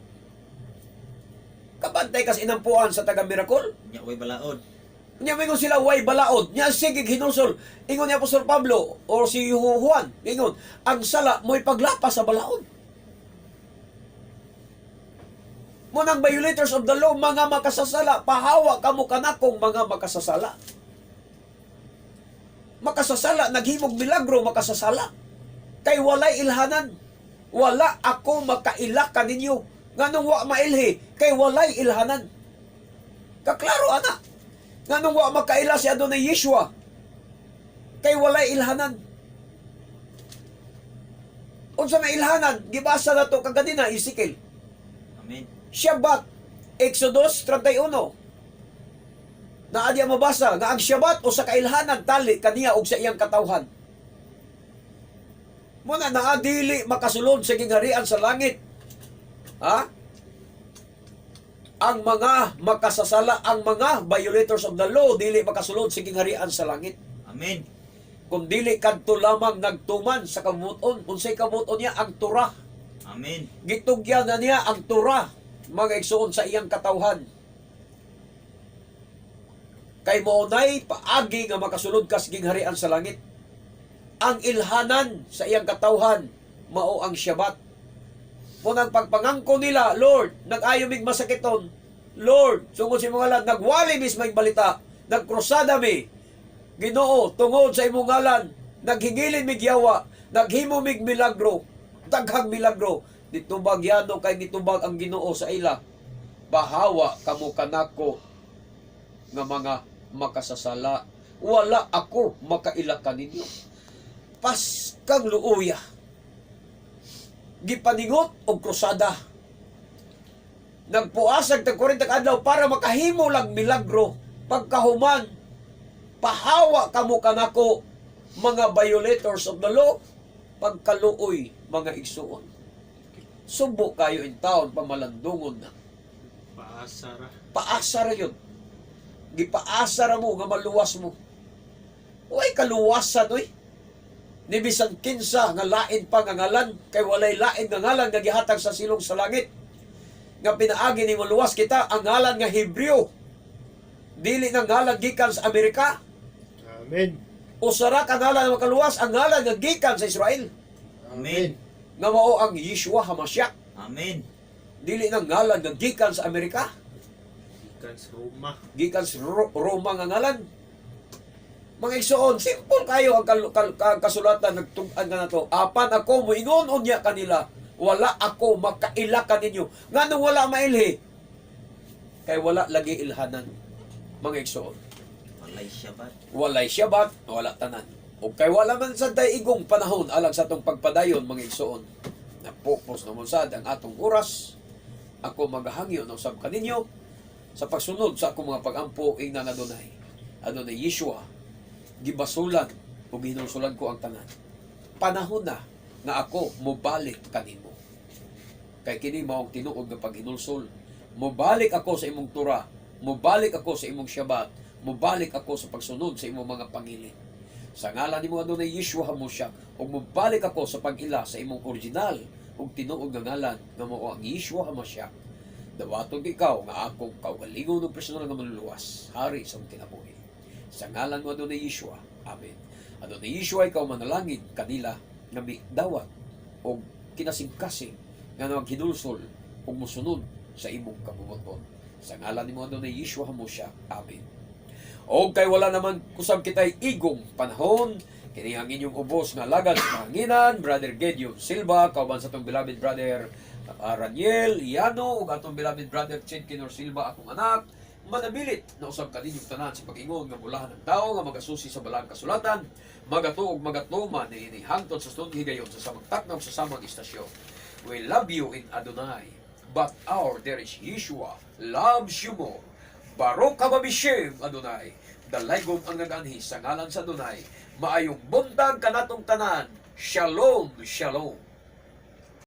Kabantay kas inampuan sa taga Miracle. Nya way balaod. Nya mingon sila way balaod. Nya sige hinulsol. Ingon ni Apostol Pablo o si Juan, ingon, ang sala mo'y paglapas sa balaod. Munang violators of the law, mga makasasala, pahawa kamo kanakong mga makasasala. Makasasala, naghimog milagro, makasasala. Kay walay ilhanan. Wala ako makaila kaninyo. Nganong wa mailhi, kay walay ilhanan. Kaklaro, ana. Nganong wa makaila si Adonai Yeshua, kay walay ilhanan. Unsa may ilhanan, gibasa na to kaganina, Ezekiel. Amen. Shabbat, Exodus 31. Naa diya mabasa nga ang Shabbat o sa kailhanan tali kaniya og sa iyang katawhan. Muna naa dili makasulod sa gingharian sa langit. Ha? Ang mga makasasala, ang mga violators of the law dili makasulod sa gingharian sa langit. Amen. Kung dili kadto lamang nagtuman sa kabuton, unsay kabuton niya ang Torah. Amen. Gitugyan na niya ang Torah, mga igsuon sa iyang katawhan. Kay maunay paagi nga makasulod ka sa gingharian sa langit. Ang ilhanan sa iyang katawhan mao ang Shabbat. Munang pagpangangko nila, Lord, nag-ayo mig masakiton. Lord, sungod sa imong ngalan, nagwali mis may balita, nagkrusada mi. Ginoo, tungod sa imong ngalan, naghingilin mig yawa, naghimo mig milagro, daghang milagro. Nitubag yano kay nitubag ang Ginoo sa ila. Bahawa kamo kanako nga mga makasasala. Wala ako makaila kaninyo. Pas kang luuya. Gipaningot og krusada. Nagpuasag tag 40 adlaw para makahimo lang milagro. Pagkahuman, pahawa kamo kanako mga violators of the law. Pagkaluoy mga igsuon. Subo kayo in town, pamalandungon na. Paasara. Paasara yun. Gipaasara mo nga maluwas mo. Uy, kaluwasan, uy. Ni bisan kinsa nga lain pa nga ngalan, kay walay lain nga ngalan nga gihatag sa silong sa langit. Nga pinaagi ni maluwas kita ang ngalan nga Hebreo. Dili nga ngalan gikan sa Amerika. Amen. Usara ka ngalan nga makaluwas, ang ngalan nga gikan sa Israel. Amen. Nga mao ang Yeshua HaMashiach. Amen. Dili nga ngalan nga gikan sa Amerika. Gikan sa Roma. Gikan sa Roma nga ngalan. Mga igsoon, simple kayo ang kasulatan nagtug-an nga nato. Apan ako moingon unya kanila, wala ako makaila kaninyo. Nganong wala mailhi? Kay wala lagi ilhanan. Mga igsoon, Walay Shabbat. walay Shabbat, wala tanan. O kay wala man sa igong panahon alang sa atong pagpadayon, mga igsoon. Napupos naman sad ang atong oras. Ako magahangyo ng sab kaninyo sa pagsunod sa akong mga pagampo ingnan Adonai. Adonai Yeshua, gibasulan o ginulsulan ko ang tanan. Panahon na nga ako mobalik kanimo. Kay kini mao ang tinuod nga paghinulsol. Mobalik ako sa imong Torah, mobalik ako sa imong Shabbat, mobalik ako sa pagsunod sa imong mga pangilin. Sa ngalan nimo Adonai Yeshua HaMashiach, ug mobalik ako sa pag-ila sa imong original ug tinuod nga ngalan nga mao ang Yeshua HaMashiach. Dawatog ikaw nga akong kaugalingon ug personal nga manluluwas, hari sa imong kinabuhi. Sa ngalan mo Adonai Yeshua. Amen. Adonai Yeshua, ikaw manalangin kanila nga may dawat o kinasing-kasing nga naghinulsol o musunod sa imong kabubuton. Sa ngalan ni mo Adonai Yeshua HaMashiach. Amen. O kay wala naman kusab kitay igong panahon, kini ang inyong ubos nga lagad sa mahanginan, Brother Gedeon Silva, kauban sa itong beloved brother Raniel Iano, ug atong beloved brother Chin Kinor Silva, akong anak, manabilit na usab kaninyong tanan sa pag-ingon nga mulahan ng tao nga magasusi sa balang kasulatan, magatuog magatuman ni inihangtod sa stund higayon sa samang taknam sa samang istasyon. We love you in Adonai, but our there is Yeshua loves you more. Baruch hababishem Adonai, dalaygom ang naganhi sa ngalan sa Adonai. Maayong buntag kanatong tanan. Shalom, shalom.